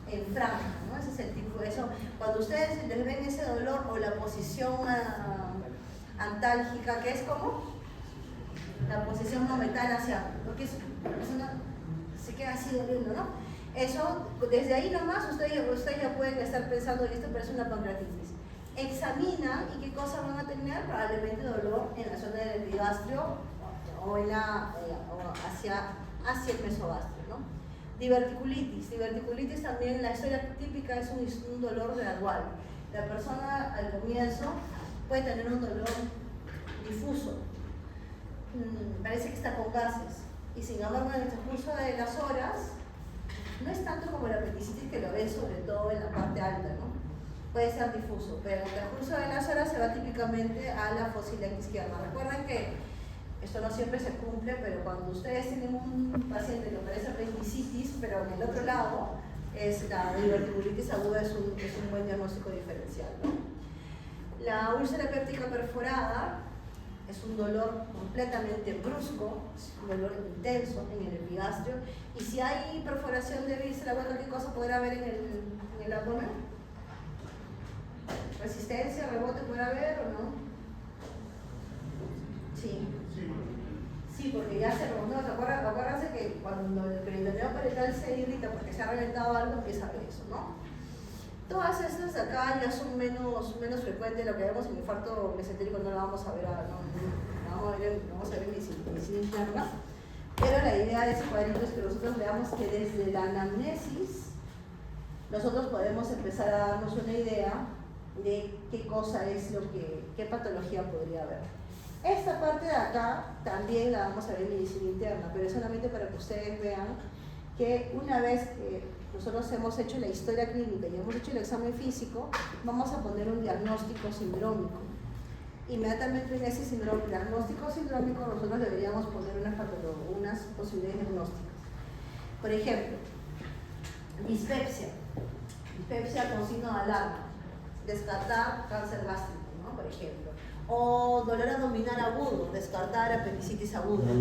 S1: en franja, ¿no? Ese es el tipo de eso. Cuando ustedes les ven ese dolor o la posición antálgica, que es como la posición momental hacia, porque se queda así doliendo, ¿no? Eso, desde ahí nomás, ustedes ya pueden estar pensando que esto parece una pancreatitis. Examinan y qué cosas van a tener, probablemente dolor en la zona del epigastrio o hacia el mesogastrio, ¿no? Diverticulitis también, la historia típica es un dolor gradual. La persona al comienzo puede tener un dolor difuso, parece que está con gases, y sin embargo en el transcurso de las horas, no es tanto como la apendicitis que lo ven sobre todo en la parte alta, ¿no? Puede ser difuso, pero en el transcurso de las horas se va típicamente a la fosílaca izquierda. Recuerden que esto no siempre se cumple, pero cuando ustedes tienen un paciente que parece apendicitis, pero en el otro lado, la diverticulitis aguda es un buen diagnóstico diferencial, ¿no? La úlcera péptica perforada Es un dolor completamente brusco, es un dolor intenso en el epigastrio. Y si hay perforación de víscera, bueno, ¿qué cosa podrá haber en el abdomen? ¿Resistencia, rebote puede haber o no? Sí. Sí, porque ya se rompió. Acuérdense que cuando el peritoneo parietal se irrita porque se ha reventado algo, empieza a ver eso, ¿no? Todas estas de acá ya son menos frecuentes. Lo que vemos en infarto mesentérico no lo vamos a ver, vamos a ver en medicina interna. Pero la idea de ese cuadrito es que nosotros veamos que desde la anamnesis nosotros podemos empezar a darnos una idea de qué cosa es qué patología podría haber. Esta parte de acá también la vamos a ver en medicina interna, pero es solamente para que ustedes vean que una vez que nosotros hemos hecho la historia clínica y hemos hecho el examen físico, vamos a poner un diagnóstico sindrómico. Inmediatamente en ese diagnóstico sindrómico nosotros deberíamos poner unas posibilidades diagnósticas. Por ejemplo, dispepsia con signo de alarma, descartar cáncer gástrico, ¿no? Por ejemplo. O dolor abdominal agudo, descartar apendicitis aguda.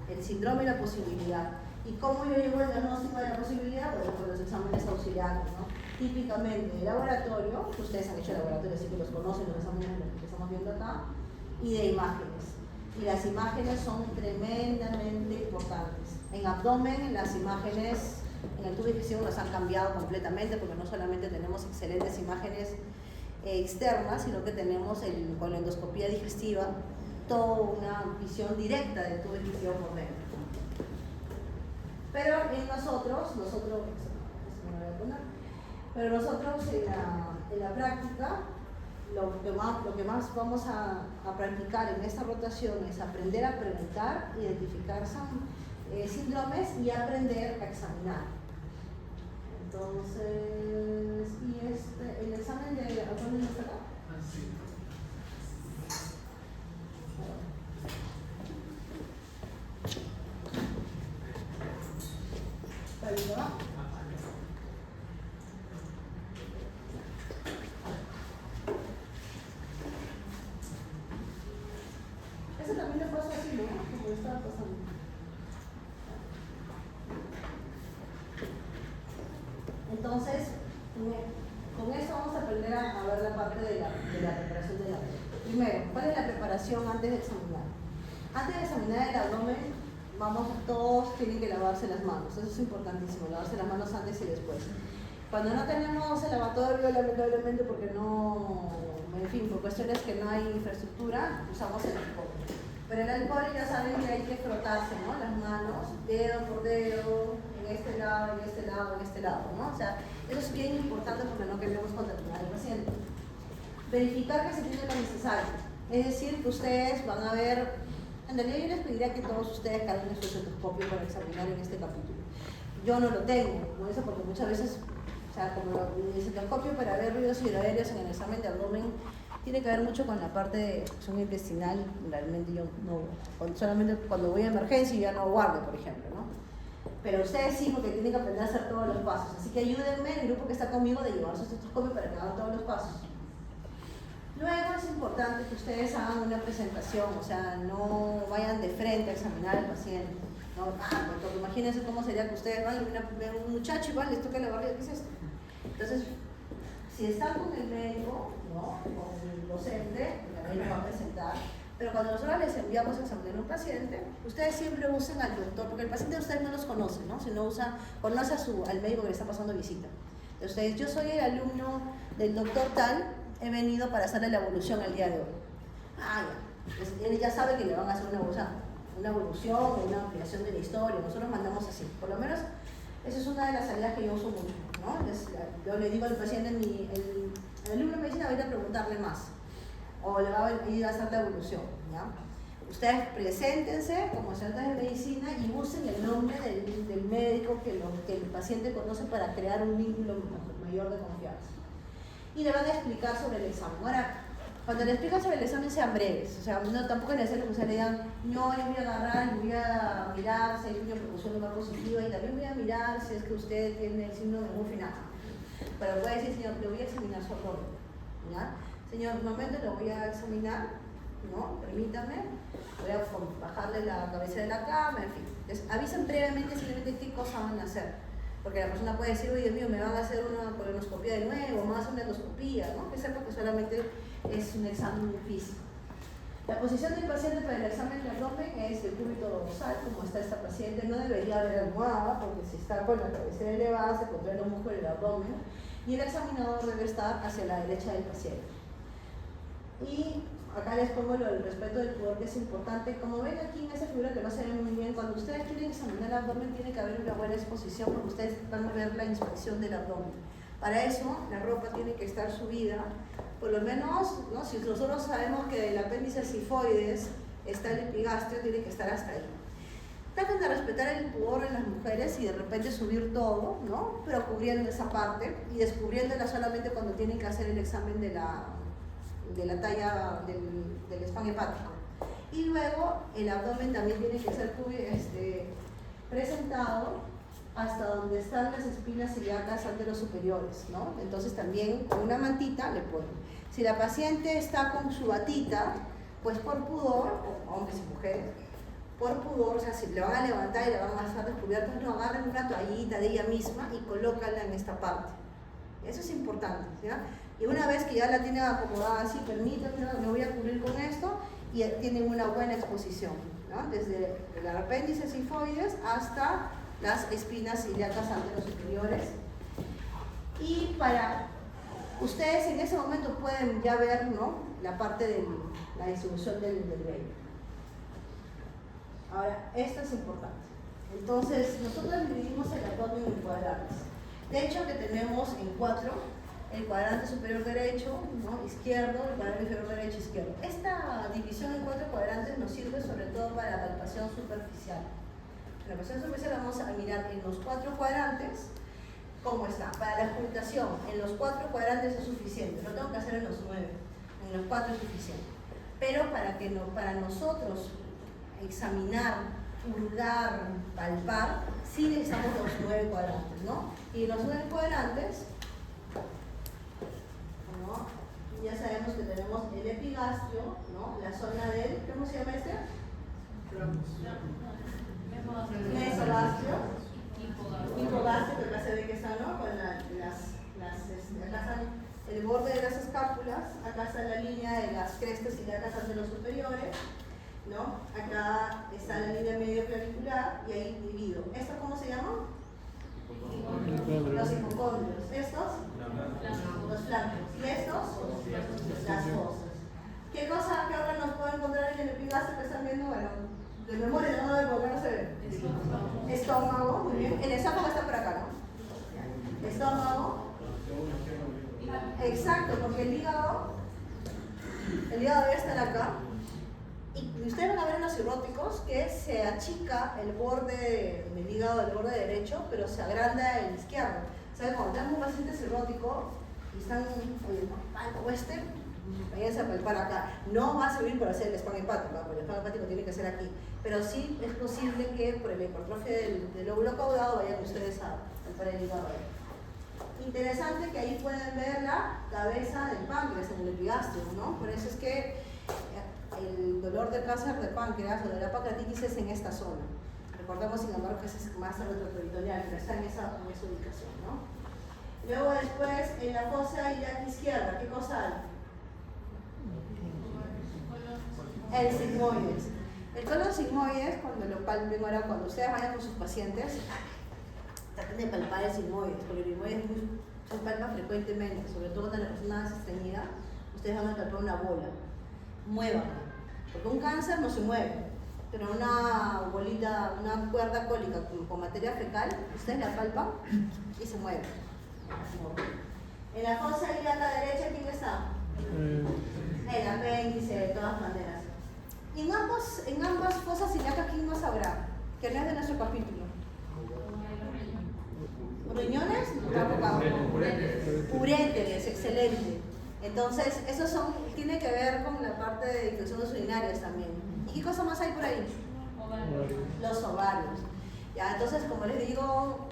S1: El síndrome y la posibilidad. ¿Y cómo yo llevo el diagnóstico de la posibilidad? Bueno, con los exámenes auxiliares, ¿no? Típicamente de laboratorio, ustedes han hecho laboratorio, así que los conocen, los exámenes que estamos viendo acá, y de imágenes. Y las imágenes son tremendamente importantes. En abdomen, las imágenes en el tubo de digestión nos han cambiado completamente, porque no solamente tenemos excelentes imágenes externas, sino que tenemos con la endoscopía digestiva toda una visión directa del tubo de digestión por dentro. Pero en nosotros en la práctica, lo que más vamos a practicar en esta rotación es aprender a preguntar, identificar síndromes y aprender a examinar. Entonces, ¿el examen de abdomen está acá?
S3: Sí.
S1: ¿Está bien, no? Eso también le pasa así, ¿no? Como estaba pasando. Entonces, con esto vamos a aprender a ver la parte de la preparación del abdomen. Primero, ¿cuál es la preparación antes de examinar? Antes de examinar el abdomen, todos tienen que lavarse las manos. Eso es importantísimo, lavarse las manos antes y después. Cuando no tenemos el lavatorio, lamentablemente, porque por cuestiones que no hay infraestructura, usamos el alcohol. Pero el alcohol ya saben que hay que frotarse, ¿no? Las manos, dedo por dedo, en este lado, ¿no? O sea, eso es bien importante porque no queremos contaminar al paciente. Verificar que se tiene lo necesario. Es decir, que ustedes van a ver, en realidad yo les pediría que todos ustedes carguen su estetoscopio para examinar en este capítulo. Yo no lo tengo, ¿no? Eso porque muchas veces, como el estetoscopio para ver ruidos hidroaéreos en el examen de abdomen tiene que ver mucho con la parte de función intestinal. Realmente yo no, solamente cuando voy a emergencia ya no guardo, por ejemplo, ¿no? Pero ustedes sí, porque tienen que aprender a hacer todos los pasos. Así que ayúdenme, el grupo que está conmigo, de llevar su estetoscopio para que hagan todos los pasos. Luego es importante que ustedes hagan una presentación, o sea, no vayan de frente a examinar al paciente. No, porque imagínense cómo sería que ustedes van y ven un muchacho igual les toca la barriga, ¿qué es esto? Entonces, si están con el médico, ¿no? Con el docente, el médico va a presentar, pero cuando nosotros les enviamos a examinar a un paciente, ustedes siempre usen al doctor, porque el paciente de ustedes no los conoce, ¿no? Sino conoce al médico que le está pasando visita. Entonces, yo soy el alumno del doctor tal, he venido para hacerle la evolución el día de hoy. Ya. Pues él ya sabe que le van a hacer una evolución o una ampliación de la historia. Nosotros mandamos así. Por lo menos, esa es una de las salidas que yo uso mucho, ¿no? Yo le digo al paciente, el alumno de medicina va a ir a preguntarle más. O le va a ir a hacer la evolución, ¿ya? Ustedes preséntense como estudiantes de medicina y usen el nombre del médico que el paciente conoce para crear un vínculo mayor de confianza. Y le van a explicar sobre el examen. Ahora, cuando le explican sobre el examen sean breves, o sea, tampoco es necesario que ustedes le digan, yo voy a agarrar y voy a mirar si hay una proporción lumbar positiva y también voy a mirar si es que usted tiene el síndrome de Murphy. Pero voy a decir, señor, le voy a examinar su abdomen, ¿ya? Señor, un momento, lo voy a examinar ¿no? Permítanme, voy a bajarle la cabeza de la cama, en fin. Entonces, avisen previamente simplemente qué cosa van a hacer. Porque la persona puede decir, oye, Dios mío, me van a hacer una colonoscopia de nuevo, me van a hacer una endoscopia, ¿no? Que sepa que solamente es un examen físico. La posición del paciente para el examen de abdomen es de cúbito dorsal, como está esta paciente. No debería haber almohada, porque si está con la cabecera elevada se contrae el músculo del abdomen. Y el examinador debe estar hacia la derecha del paciente. Y acá les pongo el respeto del pudor, que es importante. Como ven aquí en esa figura que no se ve muy bien, cuando ustedes quieren examinar el abdomen tiene que haber una buena exposición, porque ustedes van a ver la inspección del abdomen. Para eso la ropa tiene que estar subida, por lo menos, ¿no? Si nosotros sabemos que el apéndice sifoides está el epigastrio, tiene que estar hasta ahí. Traten de respetar el pudor en las mujeres y de repente subir todo, ¿no? Pero cubriendo esa parte y descubriéndola solamente cuando tienen que hacer el examen de la talla del spam hepático. Y luego el abdomen también tiene que ser presentado hasta donde están las espinas ilíacas anterosuperiores, ¿no? Entonces también con una mantita le ponen. Si la paciente está con su batita, pues por pudor, hombres y mujeres, por pudor, o sea, si le van a levantar y la van a hacer descubiertas, no agarren una toallita de ella misma y colócala en esta parte. Eso es importante, ¿ya? Y una vez que ya la tienen acomodada así, permítanme, me voy a cubrir con esto y tienen una buena exposición, ¿no? Desde el apéndice sifoides hasta las espinas ilíacas anterosuperiores. Y para ustedes en ese momento pueden ya ver, ¿no?, la parte de la distribución del vello. Ahora, esto es importante. Entonces, nosotros dividimos el abdomen en cuadrantes. De hecho, que tenemos en 4, el cuadrante superior derecho, ¿no?, izquierdo, el cuadrante inferior derecho, izquierdo. Esta división en 4 cuadrantes nos sirve sobre todo para la palpación superficial. En la palpación superficial vamos a mirar en los 4 cuadrantes cómo está. Para la ocultación, en los 4 cuadrantes es suficiente, no tengo que hacer en los 9, en los 4 es suficiente. Pero para nosotros examinar, hurgar, palpar, sí necesitamos los 9 cuadrantes, ¿no? Y los 9 cuadrantes, ¿no?, ya sabemos que tenemos el epigastrio, ¿no?, la zona del, ¿cómo se llama este? Mesogastrio, hipogastrio, que acá se ve que está, ¿no?, con acá están el borde de las escápulas, acá está la línea de las crestas ilíacas anterosuperiores, ¿no? Acá está la línea medio clavicular y ahí divido. ¿Esto cómo se llama? Los hipocondrios. ¿Estos? Los flancos. ¿Y estos? Las fosas. ¿Qué órganos puedo encontrar en el epigastrio que están viendo? Bueno, de memoria no de porque no se ve. Estómago, muy bien. El esófago está por acá, ¿no? Estómago. Exacto, porque el hígado debe estar acá. Y ustedes van a ver en los cirróticos que se achica el borde del hígado del borde derecho, pero se agranda el izquierdo. ¿Saben? Cuando tenemos un paciente cirrótico y están, oye, váyanse a palpar acá. No va a servir para hacer el spam hepático, porque el spam hepático tiene que ser aquí. Pero sí es posible que por el hipertrofia del lóbulo caudado vayan ustedes a palpar el hígado. Interesante que ahí pueden ver la cabeza del páncreas en el epigastrio, ¿no? Por eso es que el dolor del cáncer de páncreas o de la pancreatitis es en esta zona. Recordemos, sin embargo, que es más retroperitoneal, pero está en esa ubicación, ¿no? Luego después, en la fosa ilíaca izquierda, ¿qué cosa hay? El sigmoides. El colon sigmoides, cuando lo palpen ahora, cuando ustedes vayan con sus pacientes, traten de palpar el sigmoides, porque el sigmoides se palpa frecuentemente, sobre todo cuando la persona es estreñida, ustedes van a palpar una bola. Muévanla, porque un cáncer no se mueve, pero una bolita, una cuerda cólica con materia fecal, ustedes la palpan y se mueve. En la fosa ilíaca derecha, ¿quién está? El apéndice, de todas maneras. Y en ambas fosas ilíacas, ¿quién más habrá? Que no es de nuestro capítulo. ¿Riñones? Uréteres, excelente. Entonces, esos tiene que ver con la parte de infecciones urinarias también. ¿Y qué cosa más hay por ahí? Los ovarios. Ya, entonces, como les digo,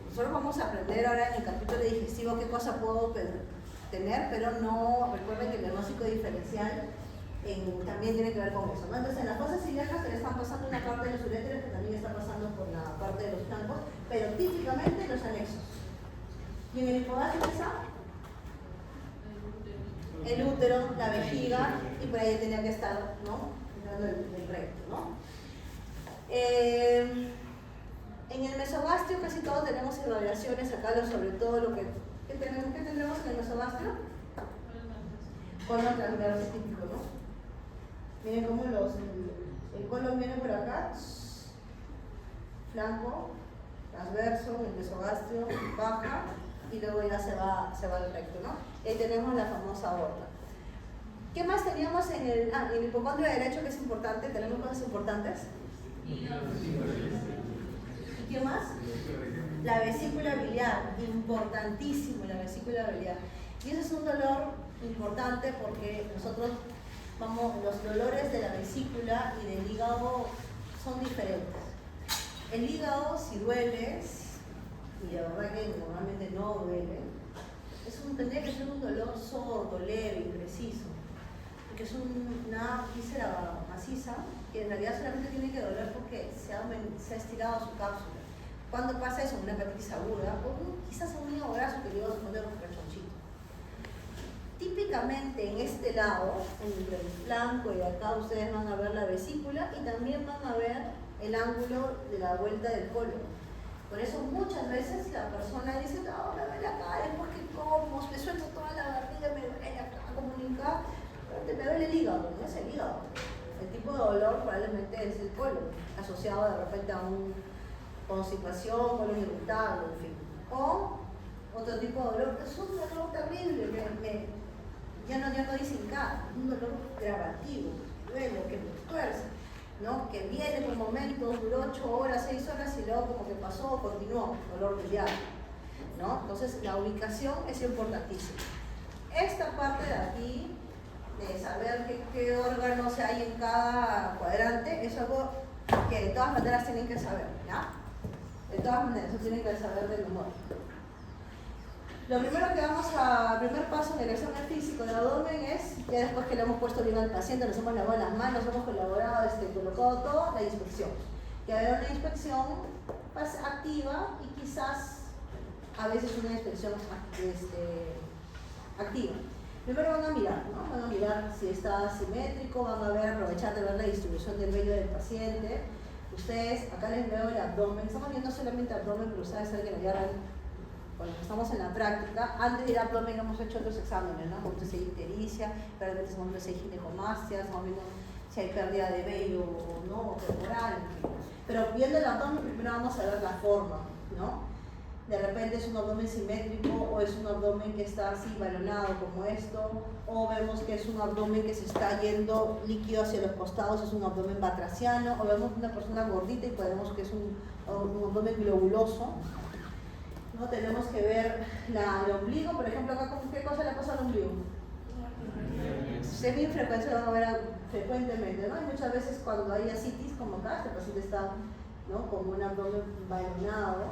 S1: nosotros vamos a aprender ahora en el capítulo digestivo qué cosa puedo tener, pero no, recuerden que el diagnóstico diferencial también tiene que ver con eso, ¿no? Entonces en las fosas ilíacas se le están pasando una parte de los uréteres que también está pasando por la parte de los flancos, pero típicamente en los anexos. ¿Y en el hipogástrico está? El útero, la vejiga, y por ahí tenía que estar, ¿no? El recto, ¿no? En el mesogastrio casi todos tenemos irradiaciones, acá sobre todo lo que tenemos en el mesogastrio, colon transverso típico, ¿no? Miren cómo el colon viene por acá, flanco, transverso, el mesogastrio, baja, y luego ya se va al recto, ¿no? Y ahí tenemos la famosa aorta. ¿Qué más teníamos en el hipocondrio derecho que es importante? ¿Tenemos cosas importantes? ¿Y qué más? La vesícula biliar, importantísimo la vesícula biliar. Y ese es un dolor importante porque nosotros los dolores de la vesícula y del hígado son diferentes. El hígado, si duele, y la verdad que normalmente no duele, tendría que ser un dolor sordo, leve, impreciso, porque es una víscera maciza que en realidad solamente tiene que doler porque se ha estirado su cápsula. ¿Cuándo pasa eso? Una hepatitis aguda o quizás un hígado graso que luego se pone un rechonchito. Típicamente en este lado, entre el flanco y acá, ustedes van a ver la vesícula y también van a ver el ángulo de la vuelta del colon. Por eso muchas veces la persona dice, no, me duele acá, después que como, me suelto toda la barriga, me duele acá, comunicar, me duele el hígado, no es el hígado. El tipo de dolor probablemente es el colon, asociado de repente a una constipación, colon irritable, en fin. O otro tipo de dolor, es un dolor terrible, ya no dice acá, un dolor gravativo, duele, que me tuerce, ¿no? Que viene por momentos, duró 8 horas, 6 horas y luego como que pasó, continuó, dolor biliar, ¿no? Entonces la ubicación es importantísima. Esta parte de aquí, de saber qué órganos hay en cada cuadrante, es algo que de todas maneras tienen que saber, ¿ya? De todas maneras, eso tienen que saber del humor. Lo primero que el primer paso en el examen físico del abdomen es, ya después que le hemos puesto bien al paciente, nos hemos lavado las manos, hemos colaborado, colocado todo, la inspección. Que va a haber una inspección activa y quizás a veces una inspección activa. Primero van a mirar, ¿no? Van a mirar si está simétrico, van a aprovechar de ver la distribución del vello del paciente. Ustedes, acá les veo el abdomen, estamos viendo solamente abdomen, pero ustedes saben que la agarran. Cuando estamos en la práctica, antes de ir al abdomen hemos hecho otros exámenes, ¿no? Hemos visto si hay ictericia, realmente estamos viendo si hay ginecomastia, estamos viendo si hay pérdida de vello o no, o corporal, en fin. Pero viendo el abdomen, primero vamos a ver la forma, ¿no? De repente es un abdomen simétrico o es un abdomen que está así balonado como esto, o vemos que es un abdomen que se está yendo líquido hacia los costados, es un abdomen batraciano, o vemos una persona gordita y podemos que es un abdomen globuloso. ¿No? Tenemos que ver el ombligo, por ejemplo, acá, ¿qué cosa le pasa al ombligo? Semifrecuencia, lo van a ver frecuentemente, ¿no? Y muchas veces cuando hay ascitis, como acá, este paciente está, ¿no? Como un abdomen balonado,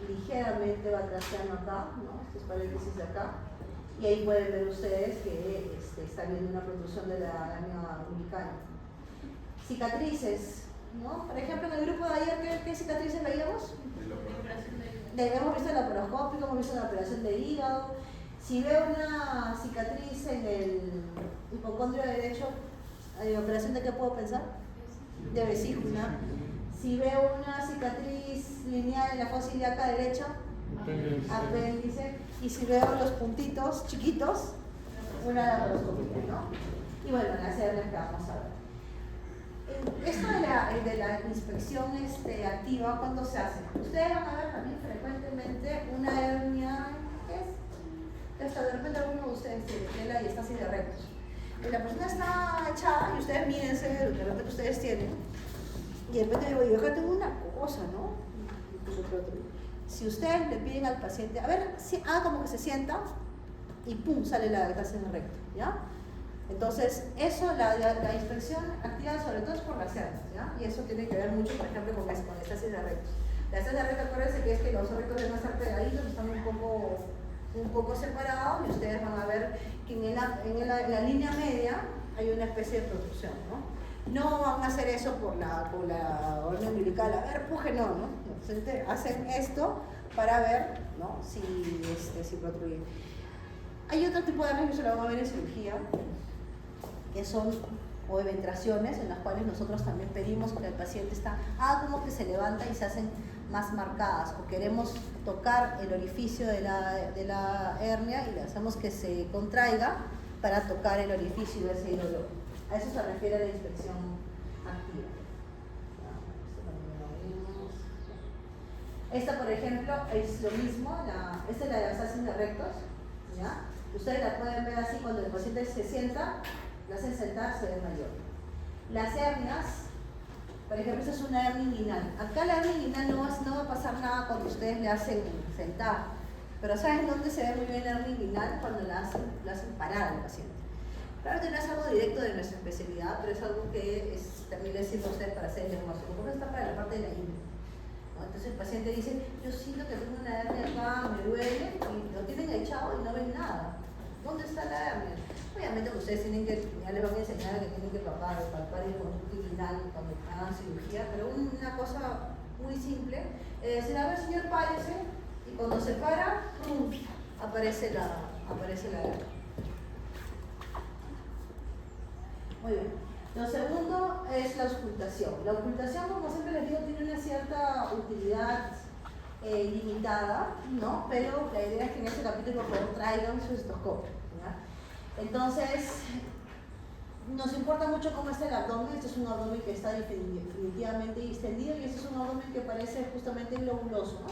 S1: ligeramente batraciano acá, ¿no? Estos paréntesis de acá. Y ahí pueden ver ustedes que está viendo una protrusión de la hernia umbilical. Cicatrices, ¿no? Por ejemplo, en el grupo de ayer, ¿qué cicatrices veíamos? Hemos visto el laparoscópico, hemos visto la operación de hígado. Si veo una cicatriz en el hipocondrio derecho, ¿operación de qué puedo pensar? De vesícula. Si veo una cicatriz lineal en la fosa ilíaca derecha, apéndice. Y si veo los puntitos chiquitos, una laparoscopia, ¿no? Y bueno, las hernias que vamos a ver. Esto de la inspección activa, ¿cuándo se hace? Ustedes van a ver también frecuentemente una hernia, ¿qué es? Hasta de repente alguno de ustedes tiene y está así de rectos. La persona está echada y ustedes mírense, de repente ustedes tienen, y de repente digo, yo acá tengo una cosa, ¿no? Si ustedes le piden al paciente, a ver, haga como que se sienta y pum, sale la estasia en recto, ¿ya? Entonces, eso, la inspección activa sobre todo es por las hernias, ¿ya? Y eso tiene que ver mucho, por ejemplo, con la estasis de recto. La estasis de recto, acuérdense que es que los rectos deben estar pegaditos, están un poco separados, y ustedes van a ver que en la línea media hay una especie de protrusión, ¿no? No van a hacer eso por la hernia umbilical, a ver, puje, no, ¿no? Entonces, hacen esto para ver, ¿no? si protruye. Hay otro tipo de hernias que se lo van a ver en cirugía, que son o eventraciones, en las cuales nosotros también pedimos que el paciente como que se levanta y se hacen más marcadas, o queremos tocar el orificio de la hernia y le hacemos que se contraiga para tocar el orificio y ver si hay dolor. A eso se refiere la inspección activa. Esta, por ejemplo, es lo mismo, esta es la de las ascinas rectos, ¿ya? Ustedes la pueden ver así cuando el paciente se sienta, la hacen sentar, se ve mayor. Las hernias, por ejemplo, esta es una hernia inguinal. Acá la hernia inguinal no va a pasar nada cuando ustedes le hacen sentar, pero ¿saben dónde se ve muy bien la hernia inguinal? Cuando la hacen parar al paciente. Claro que no es algo directo de nuestra especialidad, pero es algo que también les sirve a ustedes para hacer el diagnóstico, porque está para la parte de la ingle, ¿no? Entonces el paciente dice, yo siento que tengo una hernia acá, me duele, y lo tienen echado y no ven nada. ¿Dónde está la hernia? Obviamente ustedes ya les van a enseñar que tienen que palpar el conducto inguinal cuando hagan cirugía, pero una cosa muy simple es decir, a ver señor, párese, y cuando se para, ¡pum!, aparece la hernia. Muy bien. Lo segundo es la auscultación. La auscultación, como siempre les digo, tiene una cierta utilidad limitada, ¿no? Pero la idea es que en este capítulo, por favor, traigan su estetoscopio, ¿ya? Entonces, nos importa mucho cómo está el abdomen. Este es un abdomen que está definitivamente distendido y este es un abdomen que parece justamente globuloso, ¿no?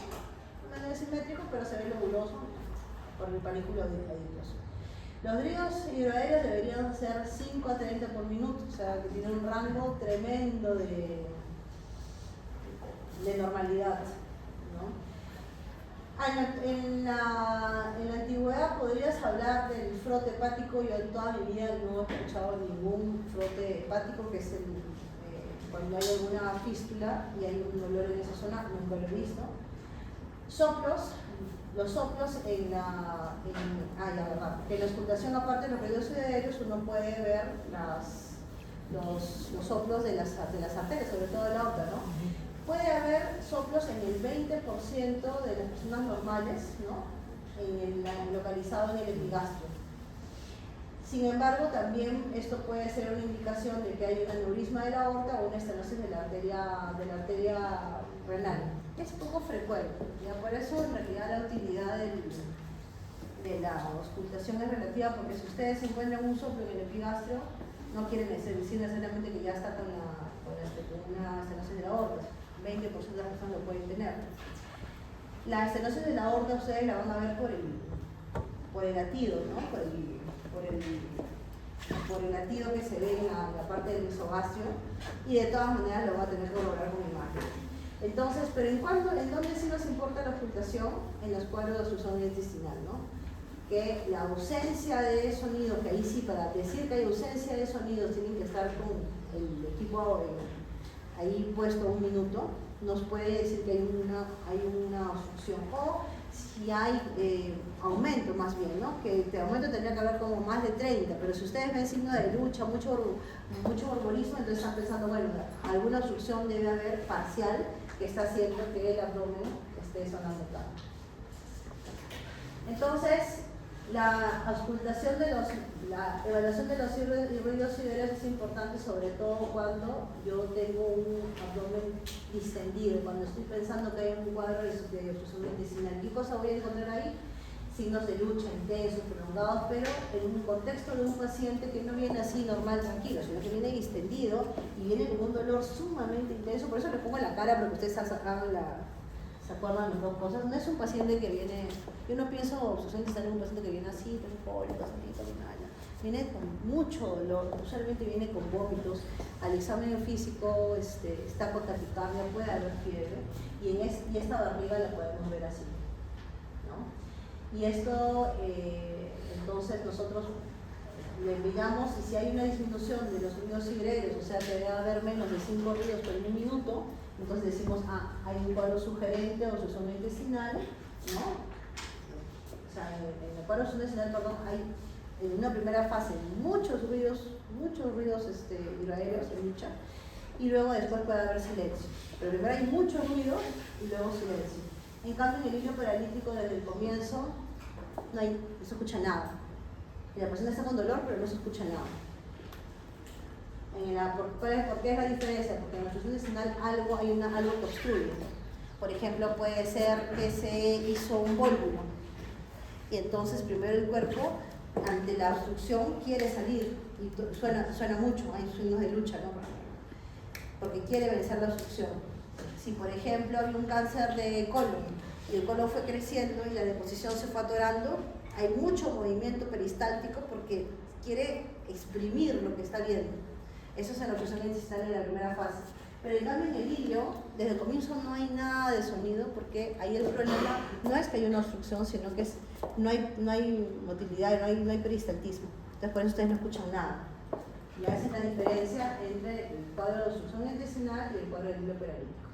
S1: No es simétrico, pero se ve globuloso por el panículo adiposo. Los drillos hidroaéreos deberían ser 5 a 30 por minuto, o sea que tiene un rango tremendo de normalidad, ¿no? En la antigüedad podrías hablar del frote hepático. Yo en toda mi vida no he escuchado ningún frote hepático, que es cuando hay alguna fístula y hay un dolor en esa zona, nunca lo he visto. Soplos. Los soplos en la auscultación, aparte de los ruidos aéreos, uno puede ver los soplos de las arterias, sobre todo de la aorta, ¿no? Puede haber soplos en el 20% de las personas normales, ¿no? Localizado en el epigastrio. Sin embargo, también esto puede ser una indicación de que hay un aneurisma de la aorta o una estenosis de la arteria renal. Es poco frecuente, ¿ya? Por eso en realidad la utilidad de la auscultación es relativa, porque si ustedes encuentran un soplo en el epigastrio, no quieren decir necesariamente que ya está con una estenosis de la aorta. 20% de las personas lo pueden tener. La estenosis de la aorta ustedes la van a ver por el latido, ¿no? Por el latido que se ve en la parte del mesogastrio, y de todas maneras lo va a tener que corroborar con imagen. Entonces, pero ¿en dónde sí nos importa la auscultación? En los cuadros de obstrucción intestinal, ¿no? Que la ausencia de sonido, que ahí sí, para decir que hay ausencia de sonidos, tienen que estar con el equipo ahí puesto 1 minuto, nos puede decir que hay una obstrucción. O si hay aumento, más bien, ¿no? Que el aumento tendría que haber como más de 30, pero si ustedes ven signos de lucha, mucho borborismo, entonces están pensando, bueno, alguna obstrucción debe haber parcial que está haciendo que el abdomen esté sonando tanto. Entonces, la auscultación la evaluación de los ruidos hidroaéreos es importante, sobre todo cuando yo tengo un abdomen distendido, cuando estoy pensando que hay un cuadro de obstrucción intestinal. ¿Qué cosa voy a encontrar ahí? Signos de lucha intensos, prolongados, pero en un contexto de un paciente que no viene así normal, tranquilo, sino que viene distendido y viene con un dolor sumamente intenso. Por eso le pongo la cara, para que ustedes se acuerdan las dos cosas. No es un paciente que viene, yo no pienso obstrucción intestinal en un paciente que viene así, con cólicos, viene con mucho dolor, usualmente viene con vómitos. Al examen físico está con taquicardia, puede haber fiebre, y esta barriga la podemos ver así, ¿no? Y esto, entonces nosotros le miramos, y si hay una disminución de los ruidos hidroaéreos, o sea que debe haber menos de 5 ruidos por 1 minuto, entonces decimos, hay un cuadro sugerente o obstrucción intestinal, ¿no? O sea, en el cuadro intestinal, perdón, hay en una primera fase muchos ruidos hidroaéreos en lucha, y luego después puede haber silencio. Pero primero hay mucho ruido y luego silencio. En cambio, en el hilo paralítico desde el comienzo no se escucha nada. Y la persona está con dolor, pero no se escucha nada. ¿Por qué es la diferencia? Porque en la obstrucción intestinal algo que obstruye. Por ejemplo, puede ser que se hizo un vólvulo. Y entonces primero el cuerpo, ante la obstrucción, quiere salir. Y suena mucho, hay signos de lucha, ¿no? Porque quiere vencer la obstrucción. Si por ejemplo había un cáncer de colon y el colon fue creciendo y la deposición se fue atorando, hay mucho movimiento peristáltico porque quiere exprimir lo que está viendo. Eso es en la obstrucción intestinal en la primera fase. Pero en cambio en el hilio, desde el comienzo no hay nada de sonido porque ahí el problema no es que haya una obstrucción, sino que no hay motilidad, no hay peristaltismo. Entonces por eso ustedes no escuchan nada. Y esa es la diferencia entre el cuadro de obstrucción intestinal y el cuadro del hilo paralítico.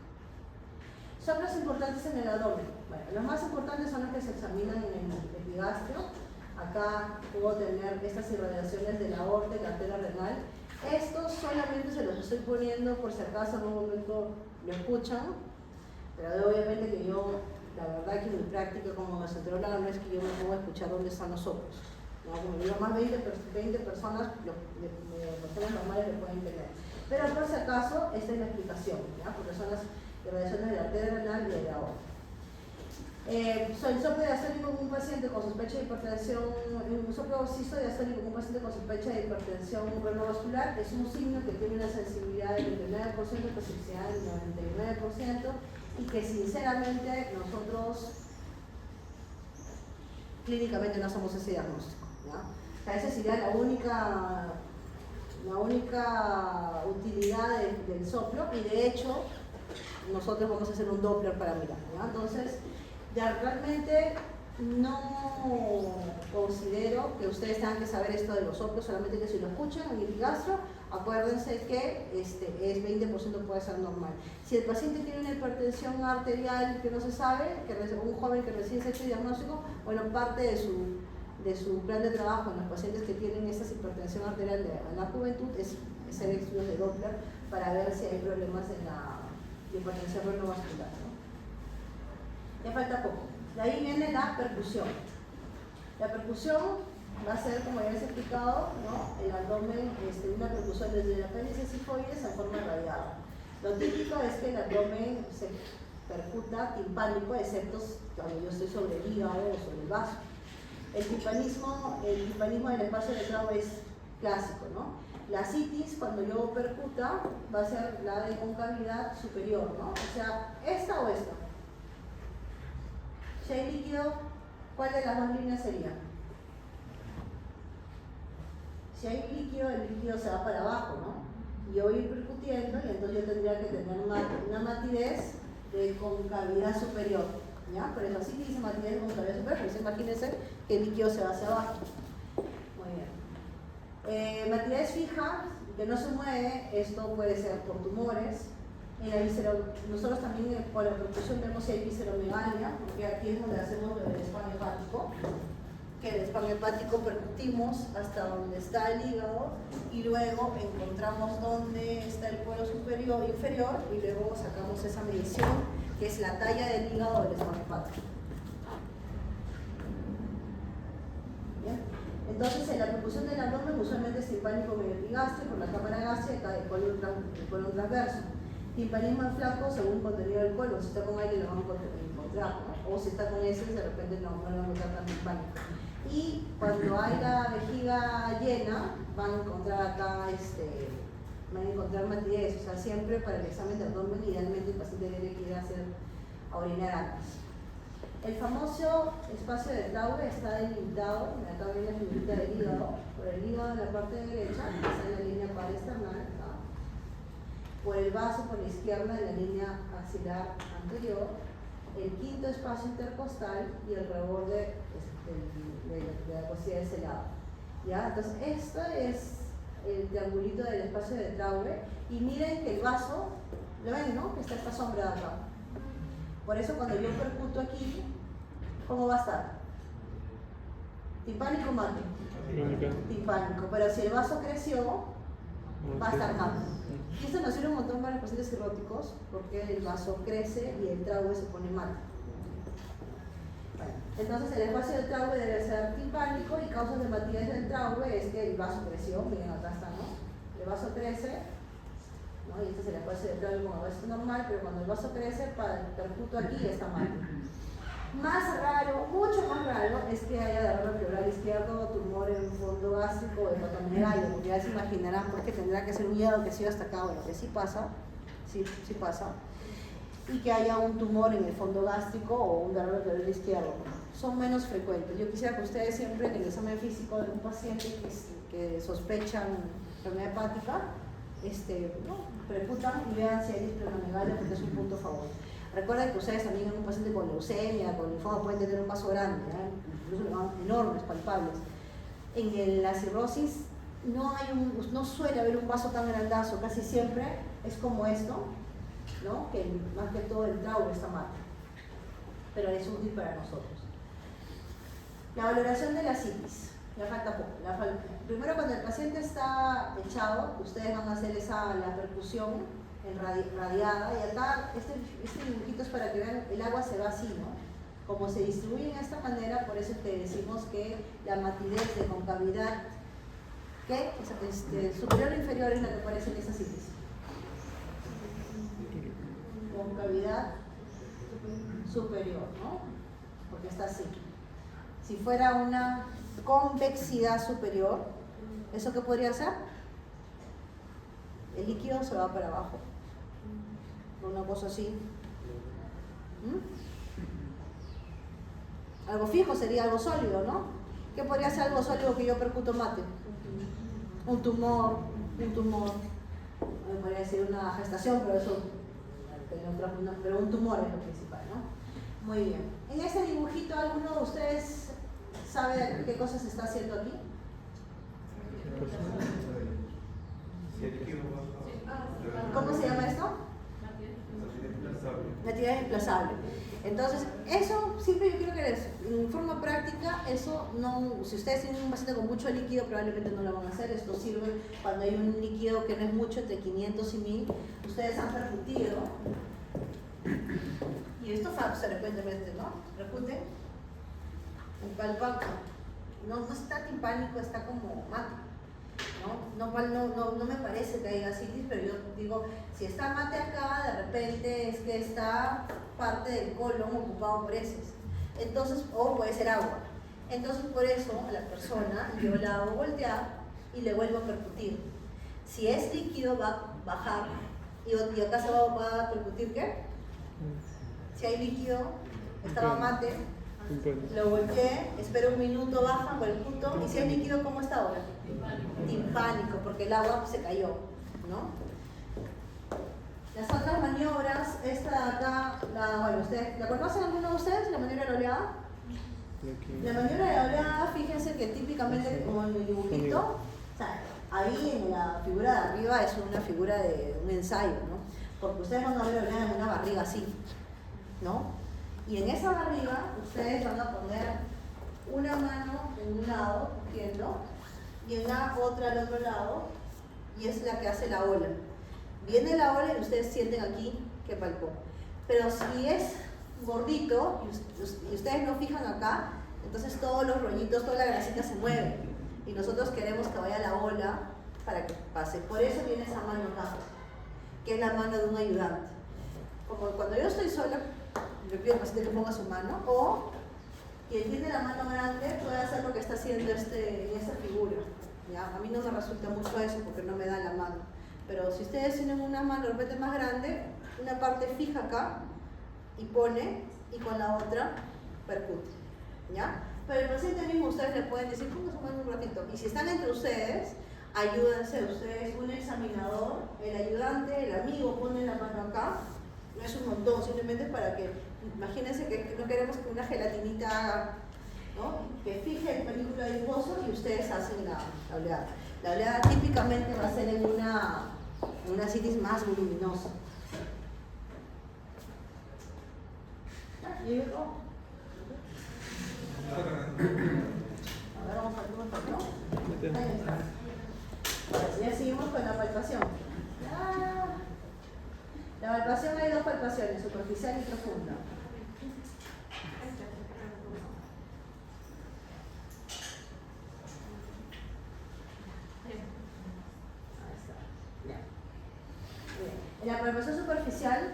S1: Soplos importantes en el abdomen. Bueno, los más importantes son los que se examinan en el epigastrio. Acá puedo tener estas irradiaciones de la aorta y la arteria renal. Estos solamente se los estoy poniendo por si acaso en un momento lo escuchan, pero obviamente que yo, la verdad que mi práctica como gastroenteróloga no es que yo me ponga a escuchar dónde están los soplos. ¿No? Como digo, más 20 personas, personas normales lo pueden tener. Pero por si acaso, esta es la explicación, ¿ya? Porque son las irradiaciones de la arteria renal y de la aorta. El soplo diastólico en un paciente con sospecha de hipertensión, un soplo diastólico en un paciente con sospecha de hipertensión renovascular es un signo que tiene una sensibilidad del 29%, especificidad del 99%, y que sinceramente nosotros clínicamente no hacemos ese diagnóstico, ¿ya? O sea, esa sería la única utilidad del soplo, y de hecho nosotros vamos a hacer un Doppler para mirar, ¿ya? Entonces, ya realmente no considero que ustedes tengan que saber esto de los soplos, solamente que si lo escuchan en el epigastro, acuérdense que es 20% puede ser normal. Si el paciente tiene una hipertensión arterial que no se sabe, un joven que recién se ha hecho el diagnóstico, bueno, parte de su plan de trabajo en los pacientes que tienen esta hipertensión arterial en la juventud es hacer estudios de Doppler para ver si hay problemas en la hipertensión renovascular, ¿no? Ya falta poco. De ahí viene la percusión. La percusión va a ser, como ya les he explicado, ¿no? El abdomen, una percusión desde el apéndice sifoides en forma radiada. Lo típico es que el abdomen se percuta timpánico, excepto cuando yo estoy sobre el hígado o sobre el vaso. El timpanismo del espacio de trago es clásico, ¿no? La citis, cuando yo percuta, va a ser la de concavidad superior, ¿no? O sea, esta o esta. Si hay líquido, ¿cuál de las dos líneas sería? Si hay líquido, el líquido se va para abajo, ¿no? Y yo voy a ir percutiendo y entonces yo tendría que tener una matidez de concavidad superior, ¿ya? Por eso así dice matidez de concavidad superior, pero imagínense que el líquido se va hacia abajo. Muy bien. Matidez fija, que no se mueve, esto puede ser por tumores. Nosotros también con la percusión vemos si hay visceromegalia, porque aquí es donde hacemos el spam hepático, que el spam hepático percutimos hasta donde está el hígado y luego encontramos dónde está el cuero superior e inferior y luego sacamos esa medición que es la talla del hígado del spam hepático. ¿Bien? Entonces, en la percusión del abdomen usualmente es timpánico medio epigastrio por la cámara gástrica y el colon transverso. Timpanismo en flaco según contenido del colon. Si está con aire lo van a encontrar, ¿no? O si está con heces de repente no lo van a encontrar tan timpánico. Y cuando hay la vejiga llena van a encontrar acá van a encontrar matidez. O sea, siempre para el examen de abdomen idealmente el paciente debe ir a orinar antes. El famoso espacio de Taube está delimitado, acá viene la figurita del hígado, por el hígado en la parte derecha, que está en la línea parasternal, ¿no? Por el vaso por la izquierda en la línea axilar anterior, el quinto espacio intercostal y el reborde de la costilla de ese lado. ¿Ya? Entonces, esto es el triangulito del espacio de Taube y miren que el vaso, ¿lo ven, no? Que está esta sombra de acá. Por eso cuando yo percuto aquí, ¿cómo va a estar? Timpánico mate.
S5: Crónica.
S1: Timpánico. Pero si el vaso creció, va a estar
S5: Ok.
S1: mate. Y esto nos sirve un montón para los pacientes cirróticos porque el vaso crece y el traube se pone mate. Bueno, entonces el espacio del traube debe ser timpánico y causas de hematidez del traube es que el vaso creció, miren acá está, ¿no? El vaso crece, ¿no? Y este es el espacio del traube como vaso normal, pero cuando el vaso crece, percuto aquí y está mal. Más raro, mucho más raro, es que haya derrame pleural izquierdo, tumor en fondo gástrico o hepatomegalia, porque ya se imaginarán pues, que tendrá que ser un hígado que siga hasta acá, bueno, que sí pasa, sí pasa, y que haya un tumor en el fondo gástrico o un derrame pleural izquierdo. Son menos frecuentes. Yo quisiera que ustedes siempre en el examen físico de un paciente que sospechan enfermedad hepática, ¿no? Percutan y vean si hay displenomegalia porque es un punto a favor. Recuerden que ustedes también en un paciente con leucemia, con linfoma, pueden tener un vaso grande, incluso enormes, palpables. En la cirrosis no suele haber un vaso tan grandazo, casi siempre es como esto, ¿no? Que más que todo el traube está mal, pero es útil para nosotros. La valoración de la citis, ya falta poco. Primero, cuando el paciente está echado, ustedes van a hacer la percusión radiada, y acá este dibujito es para que vean, el agua se va así, ¿no? Como se distribuye de esta manera, por eso te decimos que la matidez de concavidad superior o inferior es la que aparece en esa citis. Concavidad superior, ¿no? Porque está así. Si fuera una convexidad superior, ¿eso qué podría ser? El líquido se va para abajo. Una cosa así. Algo fijo sería algo sólido, ¿no? ¿Qué podría ser algo sólido que yo percuto mate? Un tumor. Me podría decir una gestación, pero eso, pero un tumor es lo principal, ¿no? Muy bien. En este dibujito, ¿alguno de ustedes sabe qué cosa se está haciendo aquí? ¿Cómo se llama esto? Matidez desplazable. Entonces, eso siempre yo quiero que en forma práctica, eso no, si ustedes tienen un paciente con mucho líquido, probablemente no lo van a hacer. Esto sirve cuando hay un líquido que no es mucho, entre 500 y 1000. Ustedes han percutido, y esto frecuentemente, ¿no? Percuten, palpan, no está timpánico, está como mate. No me parece que haya citis, pero yo digo, si está mate acá, de repente es que está parte del colon ocupado por heces. Entonces, o puede ser agua. Entonces, por eso a la persona yo la hago voltear y le vuelvo a percutir. Si es líquido, va a bajar. Y acá se va a percutir, ¿qué? Si hay líquido, estaba mate, lo volteé, espero un minuto, baja, percuto. Y si hay líquido, ¿cómo está ahora? Timpánico, porque el agua se cayó, ¿no? Las otras maniobras, esta de acá, ¿la conocen alguno de ustedes? ¿La maniobra de la oleada? La maniobra de la oleada, fíjense que típicamente, como en el dibujito, o sea, ahí en la figura de arriba es una figura de un ensayo, ¿no? Porque ustedes van a ver oleada en una barriga así, ¿no? Y en esa barriga, ustedes van a poner una mano en un lado, cogiendo, y en la otra al otro lado, y es la que hace la ola. Viene la ola y ustedes sienten aquí que palpó. Pero si es gordito y ustedes no fijan acá, entonces todos los rollitos, toda la grasita se mueve. Y nosotros queremos que vaya la ola para que pase. Por eso viene esa mano acá, que es la mano de un ayudante. Como cuando yo estoy sola, le pido al paciente que ponga su mano, o quien tiene la mano grande puede hacer lo que está haciendo en esta figura. ¿Ya? A mí no me resulta mucho eso porque no me da la mano. Pero si ustedes tienen una mano de repente más grande, una parte fija acá y pone, y con la otra percute. ¿Ya? Pero el paciente mismo ustedes le pueden decir, ponga su mano un ratito. Y si están entre ustedes, ayúdense ustedes, un examinador, el ayudante, el amigo pone la mano acá. No es un montón, simplemente para que, imagínense que no queremos que una gelatinita haga, ¿no? Que fije el película adiposo y ustedes hacen la oleada. La oleada típicamente va a ser en una citis más voluminosa. mejor, ¿no? Ahí está. Ahora, ya seguimos con la palpación. La palpación hay dos palpaciones, superficial y profunda. En la palpación superficial,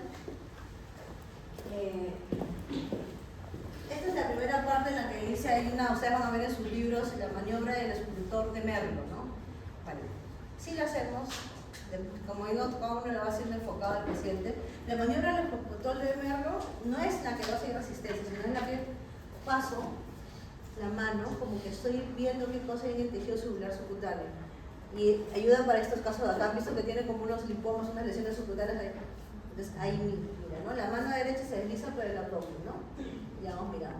S1: esta es la primera parte en la que dice, ustedes van a ver en sus libros la maniobra del escultor de Merlo, ¿no? Vale. Si lo hacemos, como digo, cada uno lo va haciendo enfocado al paciente, la maniobra del escultor de Merlo no es la que va a hacer resistencia, sino es la que paso la mano, como que estoy viendo qué cosa hay en el tejido celular subcutáneo. Y ayuda para estos casos de acá. Han visto que tiene como unos linfomas, unas lesiones subcutáneas ahí. Entonces ahí mira, ¿no? La mano derecha se desliza por el abdomen, ¿no? Y vamos mirando.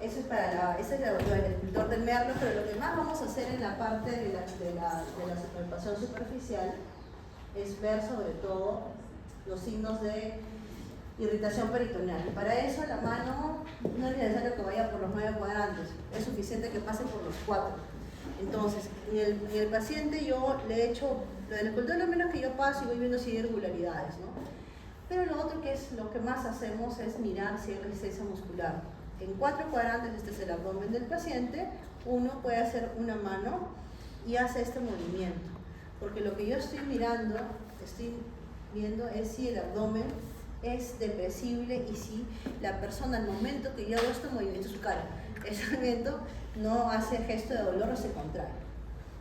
S1: Eso es para ese es el escultor del Merlo, pero lo que más vamos a hacer en la parte de la palpación superficial es ver sobre todo los signos de irritación peritoneal. Y para eso la mano no es necesario que vaya por los 9 cuadrantes, es suficiente que pase por los 4. Entonces, en el paciente yo le he hecho, lo del escultor lo menos que yo paso y voy viendo si hay irregularidades, ¿no? Pero lo otro que es lo que más hacemos es mirar si hay resistencia muscular. En 4 cuadrantes, este es el abdomen del paciente, uno puede hacer una mano y hace este movimiento. Porque lo que yo estoy viendo es si el abdomen es depresible y si la persona al momento que yo hago este movimiento, su cara, ese movimiento no hace gesto de dolor o se contrae,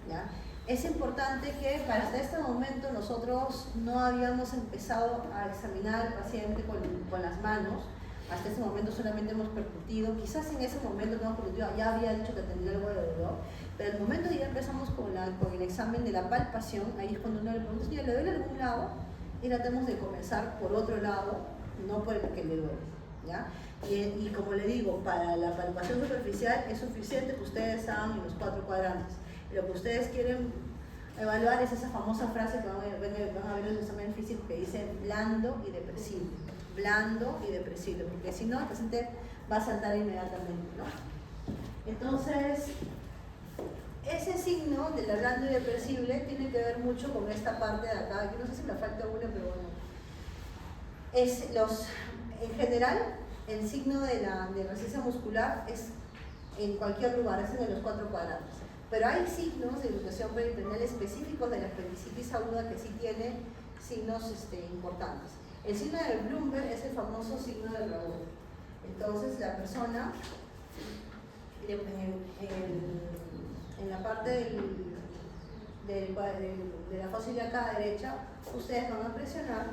S1: ¿ya? Es importante que hasta este momento nosotros no habíamos empezado a examinar al paciente con las manos. Hasta ese momento solamente hemos percutido, quizás en ese momento no hemos percutido, ya había dicho que tendría algo de dolor, pero el momento que ya empezamos con el examen de la palpación, ahí es cuando uno le pregunta, si le duele algún lado, y tratemos de comenzar por otro lado, no por el que le duele, ¿ya? Y como le digo, para la palpación superficial es suficiente que ustedes hagan en los 4 cuadrantes. Lo que ustedes quieren evaluar es esa famosa frase que van a ver en el examen físico que dice blando y depresible. Blando y depresible, porque si no, el paciente va a saltar inmediatamente, ¿no? Entonces, ese signo de la blando y depresible tiene que ver mucho con esta parte de acá. Yo no sé si me falta una, pero bueno. En general, el signo de resistencia muscular es en cualquier lugar, es en los 4 cuadrantes. Pero hay signos de irritación peritoneal específicos de la apendicitis aguda que sí tiene signos importantes. El signo de Bloomberg es el famoso signo del rebote. Entonces, la persona, en la parte de la fosa ilíaca derecha, ustedes van a presionar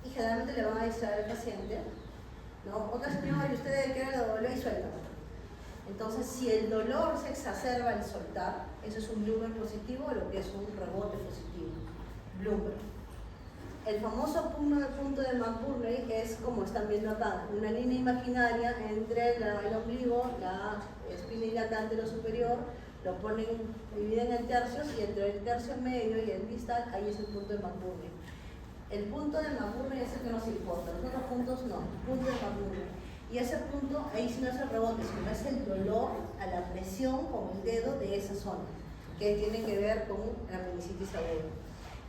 S1: y generalmente le van a distraer al paciente, ¿no? Otra señora, y usted quiere el dolor y suelta. Entonces, si el dolor se exacerba al soltar, eso es un Bloomberg positivo, lo que es un rebote positivo. Bloomberg. El famoso punto de McBurney es, como están viendo acá, una línea imaginaria entre el ombligo, la espina ilíaca anterosuperior, lo dividen en tercios y entre el tercio medio y el distal, ahí es el punto de McBurney. El punto de McBurney es el que nos importa, los otros puntos no, el punto de McBurney. Y ese punto, ahí sí no es el rebote, sino es el dolor a la presión con el dedo de esa zona, que tiene que ver con la apendicitis aguda.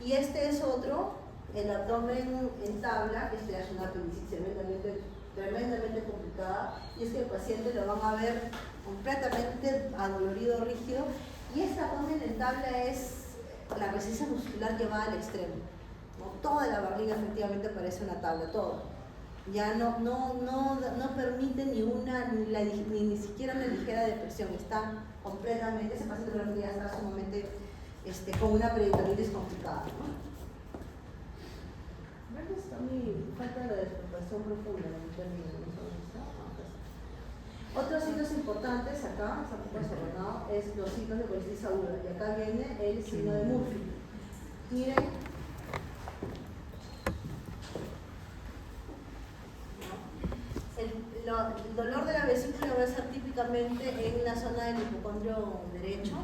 S1: Y este es otro, el abdomen en tabla, que es una apendicitis tremendamente complicada, y es que el paciente lo van a ver completamente adolorido, rígido, y este abdomen en tabla es la resistencia muscular llevada al extremo, ¿no? Toda la barriga efectivamente parece una tabla, toda. Ya no permite ni siquiera una ligera depresión, está completamente, ese paciente ya está sumamente con una peritonitis complicada, ¿no? Está muy falta de despreocupación profunda, Otros signos importantes acá, está un poco desordenado, es los signos de colitis aguda, y acá viene el signo de Murphy. Miren, el dolor de la vesícula va a ser típicamente en la zona del hipocondrio derecho.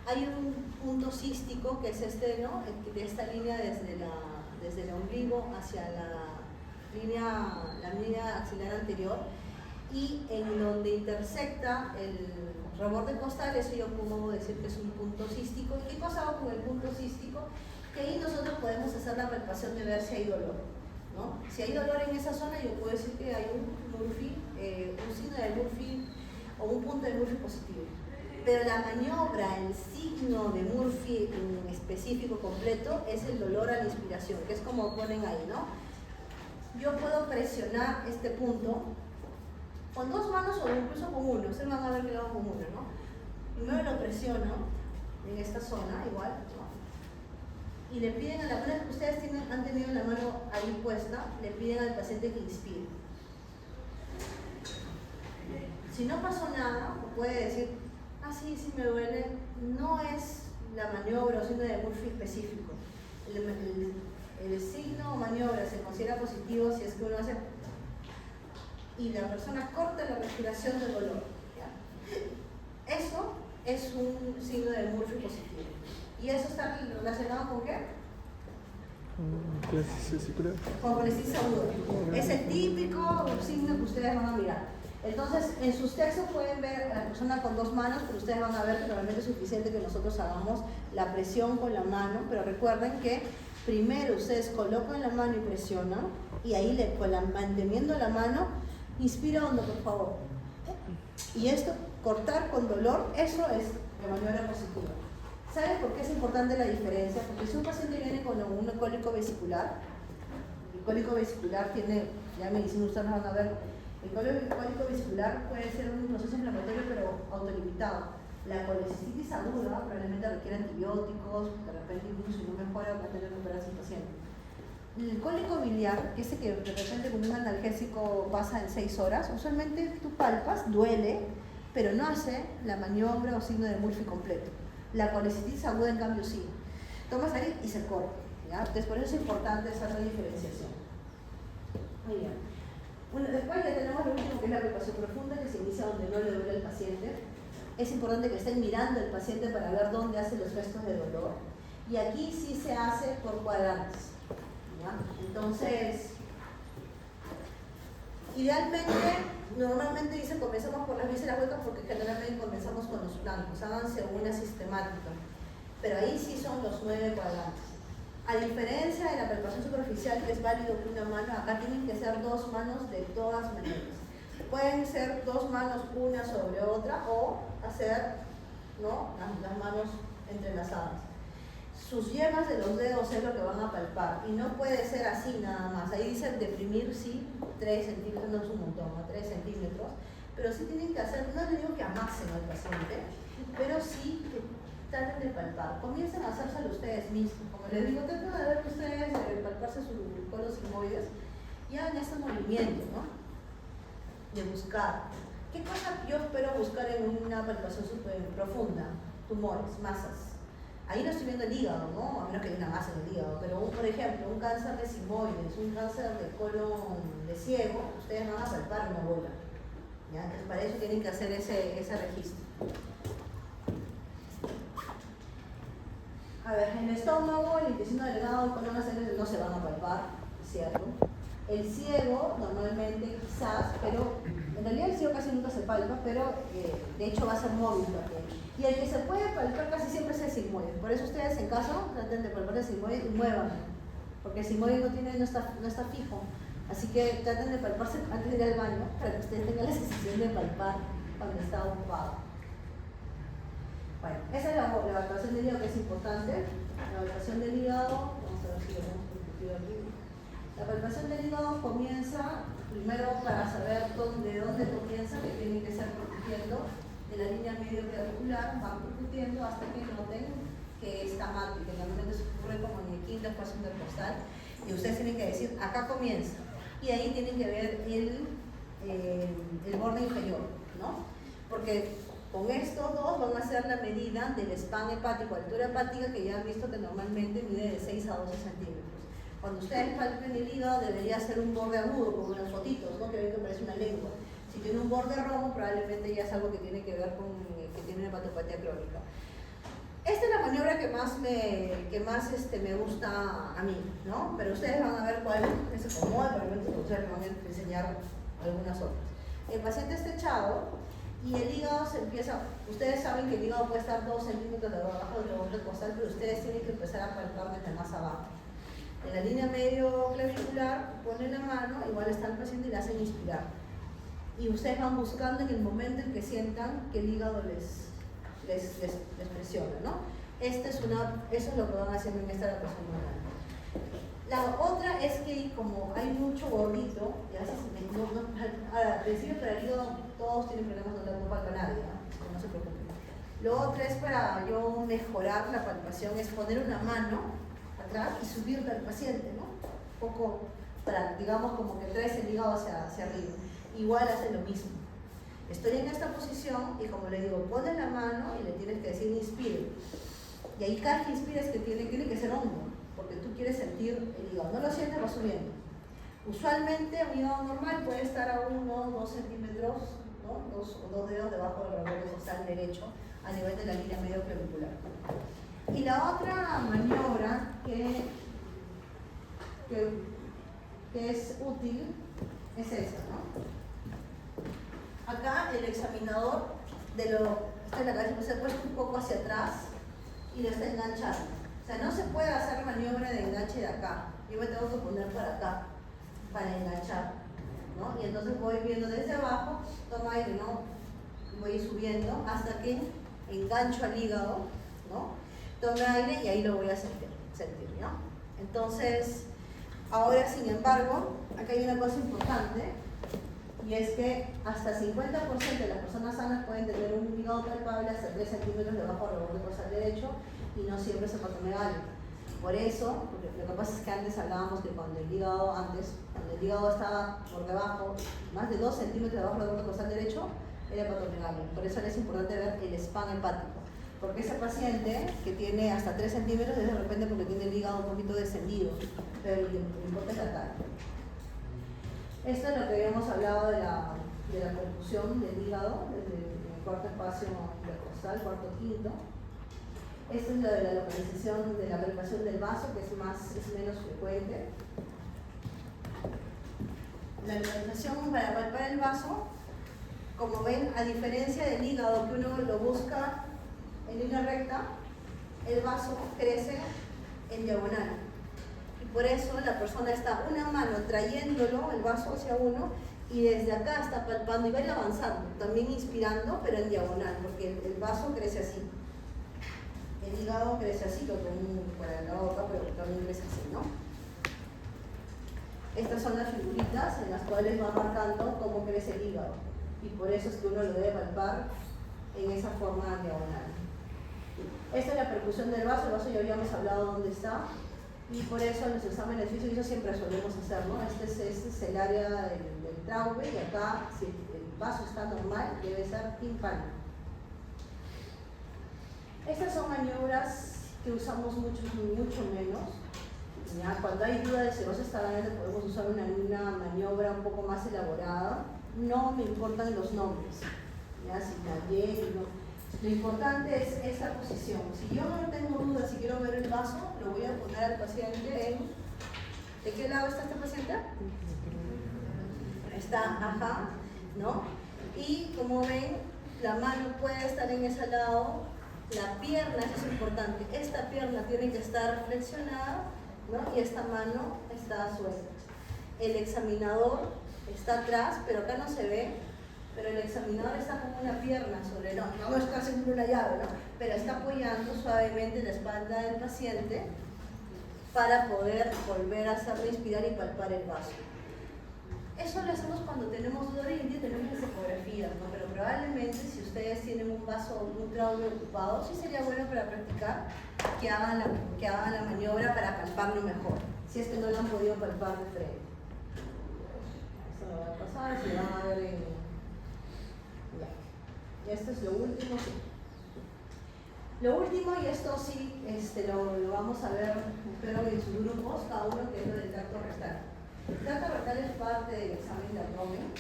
S1: Hay un punto cístico que es ¿no? De esta línea desde el ombligo hacia la línea axilar anterior, y en donde intersecta reborde costal, eso yo puedo decir que es un punto cístico. ¿Y qué pasa hago con el punto cístico? Que ahí nosotros podemos hacer la palpación de ver si hay dolor, ¿no? Si hay dolor en esa zona, yo puedo decir que hay un Murphy, un signo de Murphy o un punto de Murphy positivo. Pero la maniobra, el signo de Murphy en específico completo es el dolor a la inspiración, que es como ponen ahí, ¿no? Yo puedo presionar este punto con dos manos o incluso con uno. Ustedes van a ver que lo hago con uno, ¿no? Primero lo presiono en esta zona, igual, ¿no? Y le piden a la mano que ustedes han tenido la mano ahí puesta, le piden al paciente que inspire. Si no pasó nada, puede decir, ah, sí, sí me duele, no es la maniobra o signo de Murphy específico. El signo o maniobra se considera positivo si es que uno hace y la persona corta la respiración del dolor. ¿Ya? Eso es un signo de Murphy positivo. ¿Y eso está relacionado con qué? Con colestitis aguda. Es el típico signo que ustedes van a mirar. Entonces, en sus textos pueden ver a la persona con dos manos, pero ustedes van a ver que realmente es suficiente que nosotros hagamos la presión con la mano, pero recuerden que primero ustedes colocan la mano y presionan, y ahí manteniendo la mano, inspira hondo, por favor. Y esto, cortar con dolor, eso es la maniobra positiva. ¿Saben por qué es importante la diferencia? Porque si un paciente viene con un cólico vesicular, el cólico vesicular tiene, ya en medicina ustedes van a ver, el cólico vesicular puede ser un proceso inflamatorio pero autolimitado. La colecistitis aguda probablemente requiere antibióticos, de repente incluso si no mejora va a tener que operarse el paciente. El cólico biliar, que es el que de repente con un analgésico pasa en 6 horas, usualmente tú palpas, duele, pero no hace la maniobra o signo de Murphy completo. La colecistitis aguda en cambio sí. Tomas ahí y se corta, ¿ya? Entonces por eso es importante hacer la diferenciación. Muy bien. Bueno, después ya tenemos lo último que es la palpación profunda, que se inicia donde no le duele al paciente. Es importante que estén mirando al paciente para ver dónde hace los gestos de dolor. Y aquí sí se hace por cuadrantes, ¿ya? Entonces, idealmente, normalmente dicen comenzamos por las vísceras huecas porque generalmente comenzamos con los flancos, háganse una sistemática. Pero ahí sí son los 9 cuadrantes. A diferencia de la palpación superficial, que es válido que una mano, acá tienen que ser 2 manos de todas maneras. Pueden ser 2 manos una sobre otra o hacer, ¿no?, las manos entrelazadas. Sus yemas de los dedos es lo que van a palpar y no puede ser así nada más. Ahí dicen deprimir, sí, 3 centímetros, no es un montón, ¿no? 3 centímetros, pero sí tienen que hacer, no les digo que amasen al paciente, pero sí que traten de palpar. Comiencen a hacérselo ustedes mismos. Como les digo, traten de ver ustedes, palparse sus colos sigmoides y hagan este movimiento, ¿no?, de buscar. ¿Qué cosa yo espero buscar en una palpación super profunda? Tumores, masas. Ahí no estoy viendo el hígado, ¿no? A menos que haya una masa en el hígado, pero por ejemplo, un cáncer de sigmoides, un cáncer de colon de ciego, ustedes van a palpar una bola, ¿ya? Entonces para eso tienen que hacer ese registro. A ver, en el estómago, el intestino delgado, el colon ascendente no se van a palpar, ¿cierto? El ciego, normalmente, quizás, pero en realidad el ciego casi nunca se palpa, pero de hecho va a ser móvil también. Y el que se puede palpar casi siempre es el sigmoide. Por eso ustedes en casa traten de palpar el sigmoide y muevan, porque el sigmoide no está fijo. Así que traten de palparse antes de ir al baño para que ustedes tengan la sensación de palpar cuando está ocupado. Bueno, esa es la evaluación del hígado, que es importante. La evaluación del hígado, vamos a ver si lo hemos discutido aquí. La palpación del hígado comienza primero para saber de dónde comienza, que tienen que ser percutiendo de la línea medio clavicular, van percutiendo hasta que noten que está mal, que normalmente se ocurre como en el quinto espacio intercostal, y ustedes tienen que decir, acá comienza, y ahí tienen que ver el borde inferior, ¿no? Porque con estos dos van a hacer la medida del span hepático, altura hepática, que ya han visto que normalmente mide de 6 a 12 centímetros. Cuando ustedes palpen el hígado debería ser un borde agudo, como unas fotitos, ¿no?, que ven que parece una lengua. Si tiene un borde rojo, probablemente ya es algo que tiene que ver con que tiene una hepatopatía crónica. Esta es la maniobra que más me gusta a mí, ¿no? Pero ustedes van a ver cuál se acomoda, probablemente ustedes van a enseñar algunas otras. El paciente está echado Y el hígado se empieza, ustedes saben que el hígado puede estar 2 centímetros debajo del glóbulo costal, pero ustedes tienen que empezar a palpar desde más abajo. En la línea medio clavicular, ponen la mano, igual está el paciente y le hacen inspirar. Y ustedes van buscando en el momento en que sientan que el hígado les presiona, ¿no? Eso es lo que van haciendo en esta evacuación manual. La otra es que como hay mucho gordito, y a veces al principio para el hígado todos tienen problemas de la copa canaria, no se preocupen. Lo otro es para yo mejorar la palpación, es poner una mano atrás y subirle al paciente, ¿no? Un poco para, digamos, como que traes el hígado hacia arriba. Igual hace lo mismo. Estoy en esta posición y como le digo, pones la mano y le tienes que decir inspire. Y ahí cada que inspires que tiene que ser hondo, porque tú quieres sentir el hígado. No lo sientes, va subiendo. Usualmente un hígado normal puede estar a 1 o 2 centímetros, ¿no? 2 dedos debajo del glóbulo costal derecho a nivel de la línea medio clavicular. Y la otra maniobra que es útil es esta, ¿no? Acá el examinador está en la cabeza, se ha puesto un poco hacia atrás y lo está enganchando. O sea, no se puede hacer maniobra de enganche de acá. Yo me tengo que poner para acá, para enganchar, ¿no? Y entonces voy viendo desde abajo, toma aire, ¿no? Voy subiendo hasta que engancho al hígado, ¿no? Tomo aire y ahí lo voy a sentir, ¿no? Entonces, ahora sin embargo, acá hay una cosa importante, y es que hasta 50% de las personas sanas pueden tener un hígado palpable hasta 3 centímetros debajo del glóbulo costal derecho y no siempre es hepatomegalia. Por eso, porque lo que pasa es que antes hablábamos que cuando el hígado estaba por debajo, más de 2 centímetros debajo del glóbulo costal derecho, era hepatomegalia. Por eso es importante ver el spam hepático. Porque ese paciente que tiene hasta 3 centímetros es de repente porque tiene el hígado un poquito descendido, pero lo importante es la talla. Esto es lo que habíamos hablado de la perfusión del hígado, desde el cuarto espacio intercostal, cuarto quinto. Esto es lo de la localización de la palpación del vaso, que es menos frecuente. La localización para palpar el vaso, como ven, a diferencia del hígado que uno lo busca en línea recta, el vaso crece en diagonal. Por eso la persona está una mano trayéndolo, el vaso hacia uno, y desde acá está palpando y va a ir avanzando, también inspirando, pero en diagonal, porque el vaso crece así. El hígado crece así, lo tengo para la boca, pero también crece así, ¿no? Estas son las figuritas en las cuales va marcando cómo crece el hígado, y por eso es que uno lo debe palpar en esa forma diagonal. Esta es la percusión del vaso, el vaso ya habíamos hablado dónde está. Y por eso en los exámenes físicos, eso siempre solemos hacer, ¿no? Este es el área del traube y acá, si el vaso está normal, debe ser timpano. Estas son maniobras que usamos mucho menos. ¿Ya? Cuando hay duda de cirrosis grande podemos usar una maniobra un poco más elaborada. No me importan los nombres, ¿ya? Si Nayeli, no. Lo importante es esta posición. Si yo no tengo dudas, si quiero ver el vaso, lo voy a poner al paciente en... ¿De qué lado está este paciente? Está, ajá, ¿no? Y como ven, la mano puede estar en ese lado, la pierna, eso es importante, esta pierna tiene que estar flexionada, ¿no? Y esta mano está suelta. El examinador está atrás, pero acá no se ve. Pero el examinador está con una pierna sobre, no está haciendo una llave, ¿no? Pero está apoyando suavemente la espalda del paciente para poder volver a hacerle inspirar y palpar el vaso. Eso lo hacemos cuando tenemos dolor y tenemos las ecografías, ¿no? Pero probablemente si ustedes tienen un vaso, un traube ocupado, sí sería bueno para practicar que hagan la maniobra para palparlo mejor, si es que no lo han podido palpar de frente. Esto lo va a pasar, se van a ver en... Y esto es lo último, sí. Lo último, y esto sí lo vamos a ver, espero en sus grupos, cada uno, que es lo del tracto rectal. El tracto rectal es parte del examen de abdomen,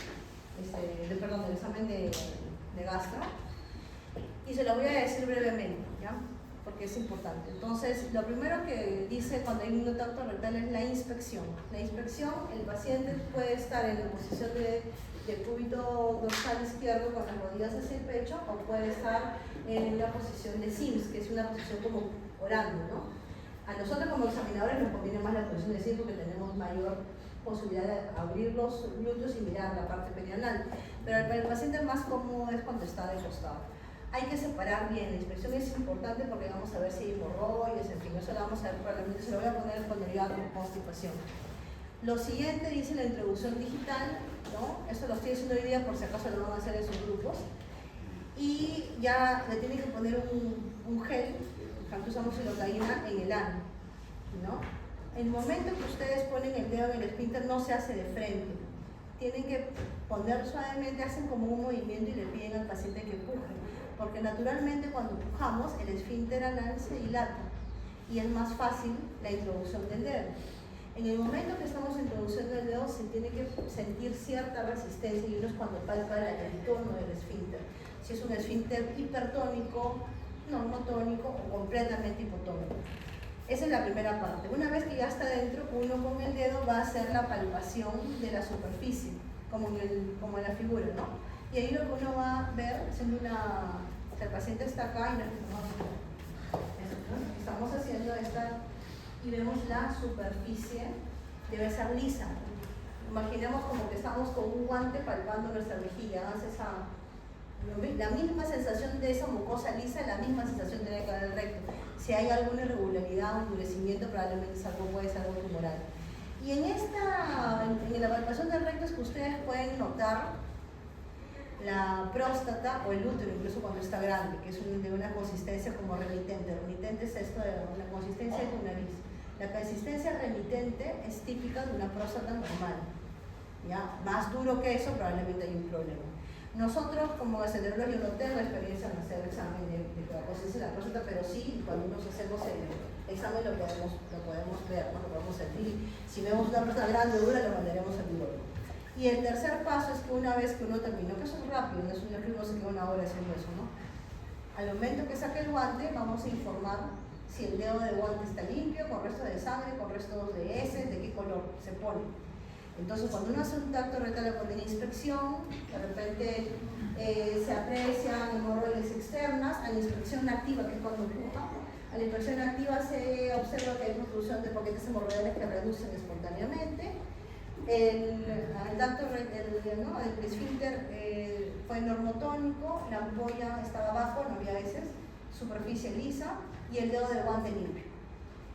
S1: del examen de gastro, y se lo voy a decir brevemente, ¿ya? Porque porque es importante. Entonces, lo primero que dice cuando hay un tacto rectal es la inspección. La inspección, el paciente puede estar en la posición de cúbito dorsal izquierdo con las rodillas hacia el pecho, o puede estar en la posición de Sims, que es una posición como orando, ¿no? A nosotros como examinadores nos conviene más la posición de Sims porque tenemos mayor posibilidad de abrir los glúteos y mirar la parte perianal, pero para el paciente más cómodo es cuando está de costado. Hay que separar bien, la inspección es importante porque vamos a ver si hay hemorroides, en fin, eso lo vamos a ver probablemente, se lo voy a poner cuando yo haga constipación. Lo siguiente dice la introducción digital, ¿no? Esto lo estoy haciendo hoy día por si acaso lo van a hacer en sus grupos. Y ya le tienen que poner un gel, que usamos silocaína, en el ano, ¿no? El momento que ustedes ponen el dedo en el esfínter no se hace de frente. Tienen que poner suavemente, hacen como un movimiento y le piden al paciente que empuje. Porque naturalmente cuando empujamos, el esfínter anal se dilata y es más fácil la introducción del dedo. En el momento que estamos introduciendo el dedo se tiene que sentir cierta resistencia y uno es cuando palpa el tono del esfínter. Si es un esfínter hipertónico, normotónico o completamente hipotónico. Esa es la primera parte. Una vez que ya está dentro, uno con el dedo va a hacer la palpación de la superficie, como en la figura, ¿no? Y ahí lo que uno va a ver, haciendo o sea, el paciente está acá y estamos haciendo esta, y vemos la superficie, debe ser lisa. Imaginemos como que estamos con un guante palpando nuestra mejilla, la misma sensación de esa mucosa lisa, la misma sensación tiene que haber el recto. Si hay alguna irregularidad o endurecimiento, probablemente puede ser algo tumoral. Y en la palpación del recto es que ustedes pueden notar la próstata o el útero, incluso cuando está grande, que es de una consistencia como remitente. Remitente es esto de la consistencia de tu nariz. La consistencia remitente es típica de una próstata normal. ¿Ya? Más duro que eso, probablemente hay un problema. Nosotros, como hacedores, yo no tengo experiencia en hacer el examen de la consistencia de la próstata, pero sí, cuando nos hacemos el examen lo podemos ver, ¿no? Lo podemos sentir. Si vemos una próstata grande o dura, lo mandaremos al urologo. Y el tercer paso es que una vez que uno terminó, que eso es rápido, no es un ritmo, se queda una hora haciendo eso, ¿no? Al momento que saque el guante, vamos a informar si el dedo de guante está limpio, con restos de sangre, con restos de heces, de qué color se pone. Entonces, cuando uno hace un tacto rectal le pone inspección, de repente se aprecian hemorroides externas, a la inspección activa, que es cuando empuja. A la inspección activa se observa que hay producción de paquetes hemorroidales que reducen espontáneamente. El esfínter fue normotónico, la ampolla estaba abajo, no había heces, superficie lisa y el dedo de guante limpio.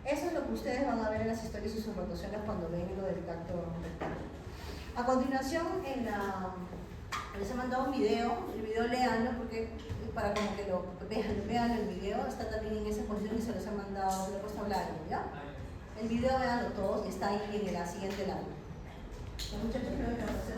S1: Eso es lo que ustedes van a ver en las historias y sus rotaciones cuando ven lo del tacto rectal. A continuación, les he mandado un video, el video léanlo porque para como que lo vean el video, está también en esa posición y se los he mandado, le he puesto hablar, ¿ya? El video véanlo todos y está ahí en la siguiente lámina. Muchachos, creo que vamos a hacer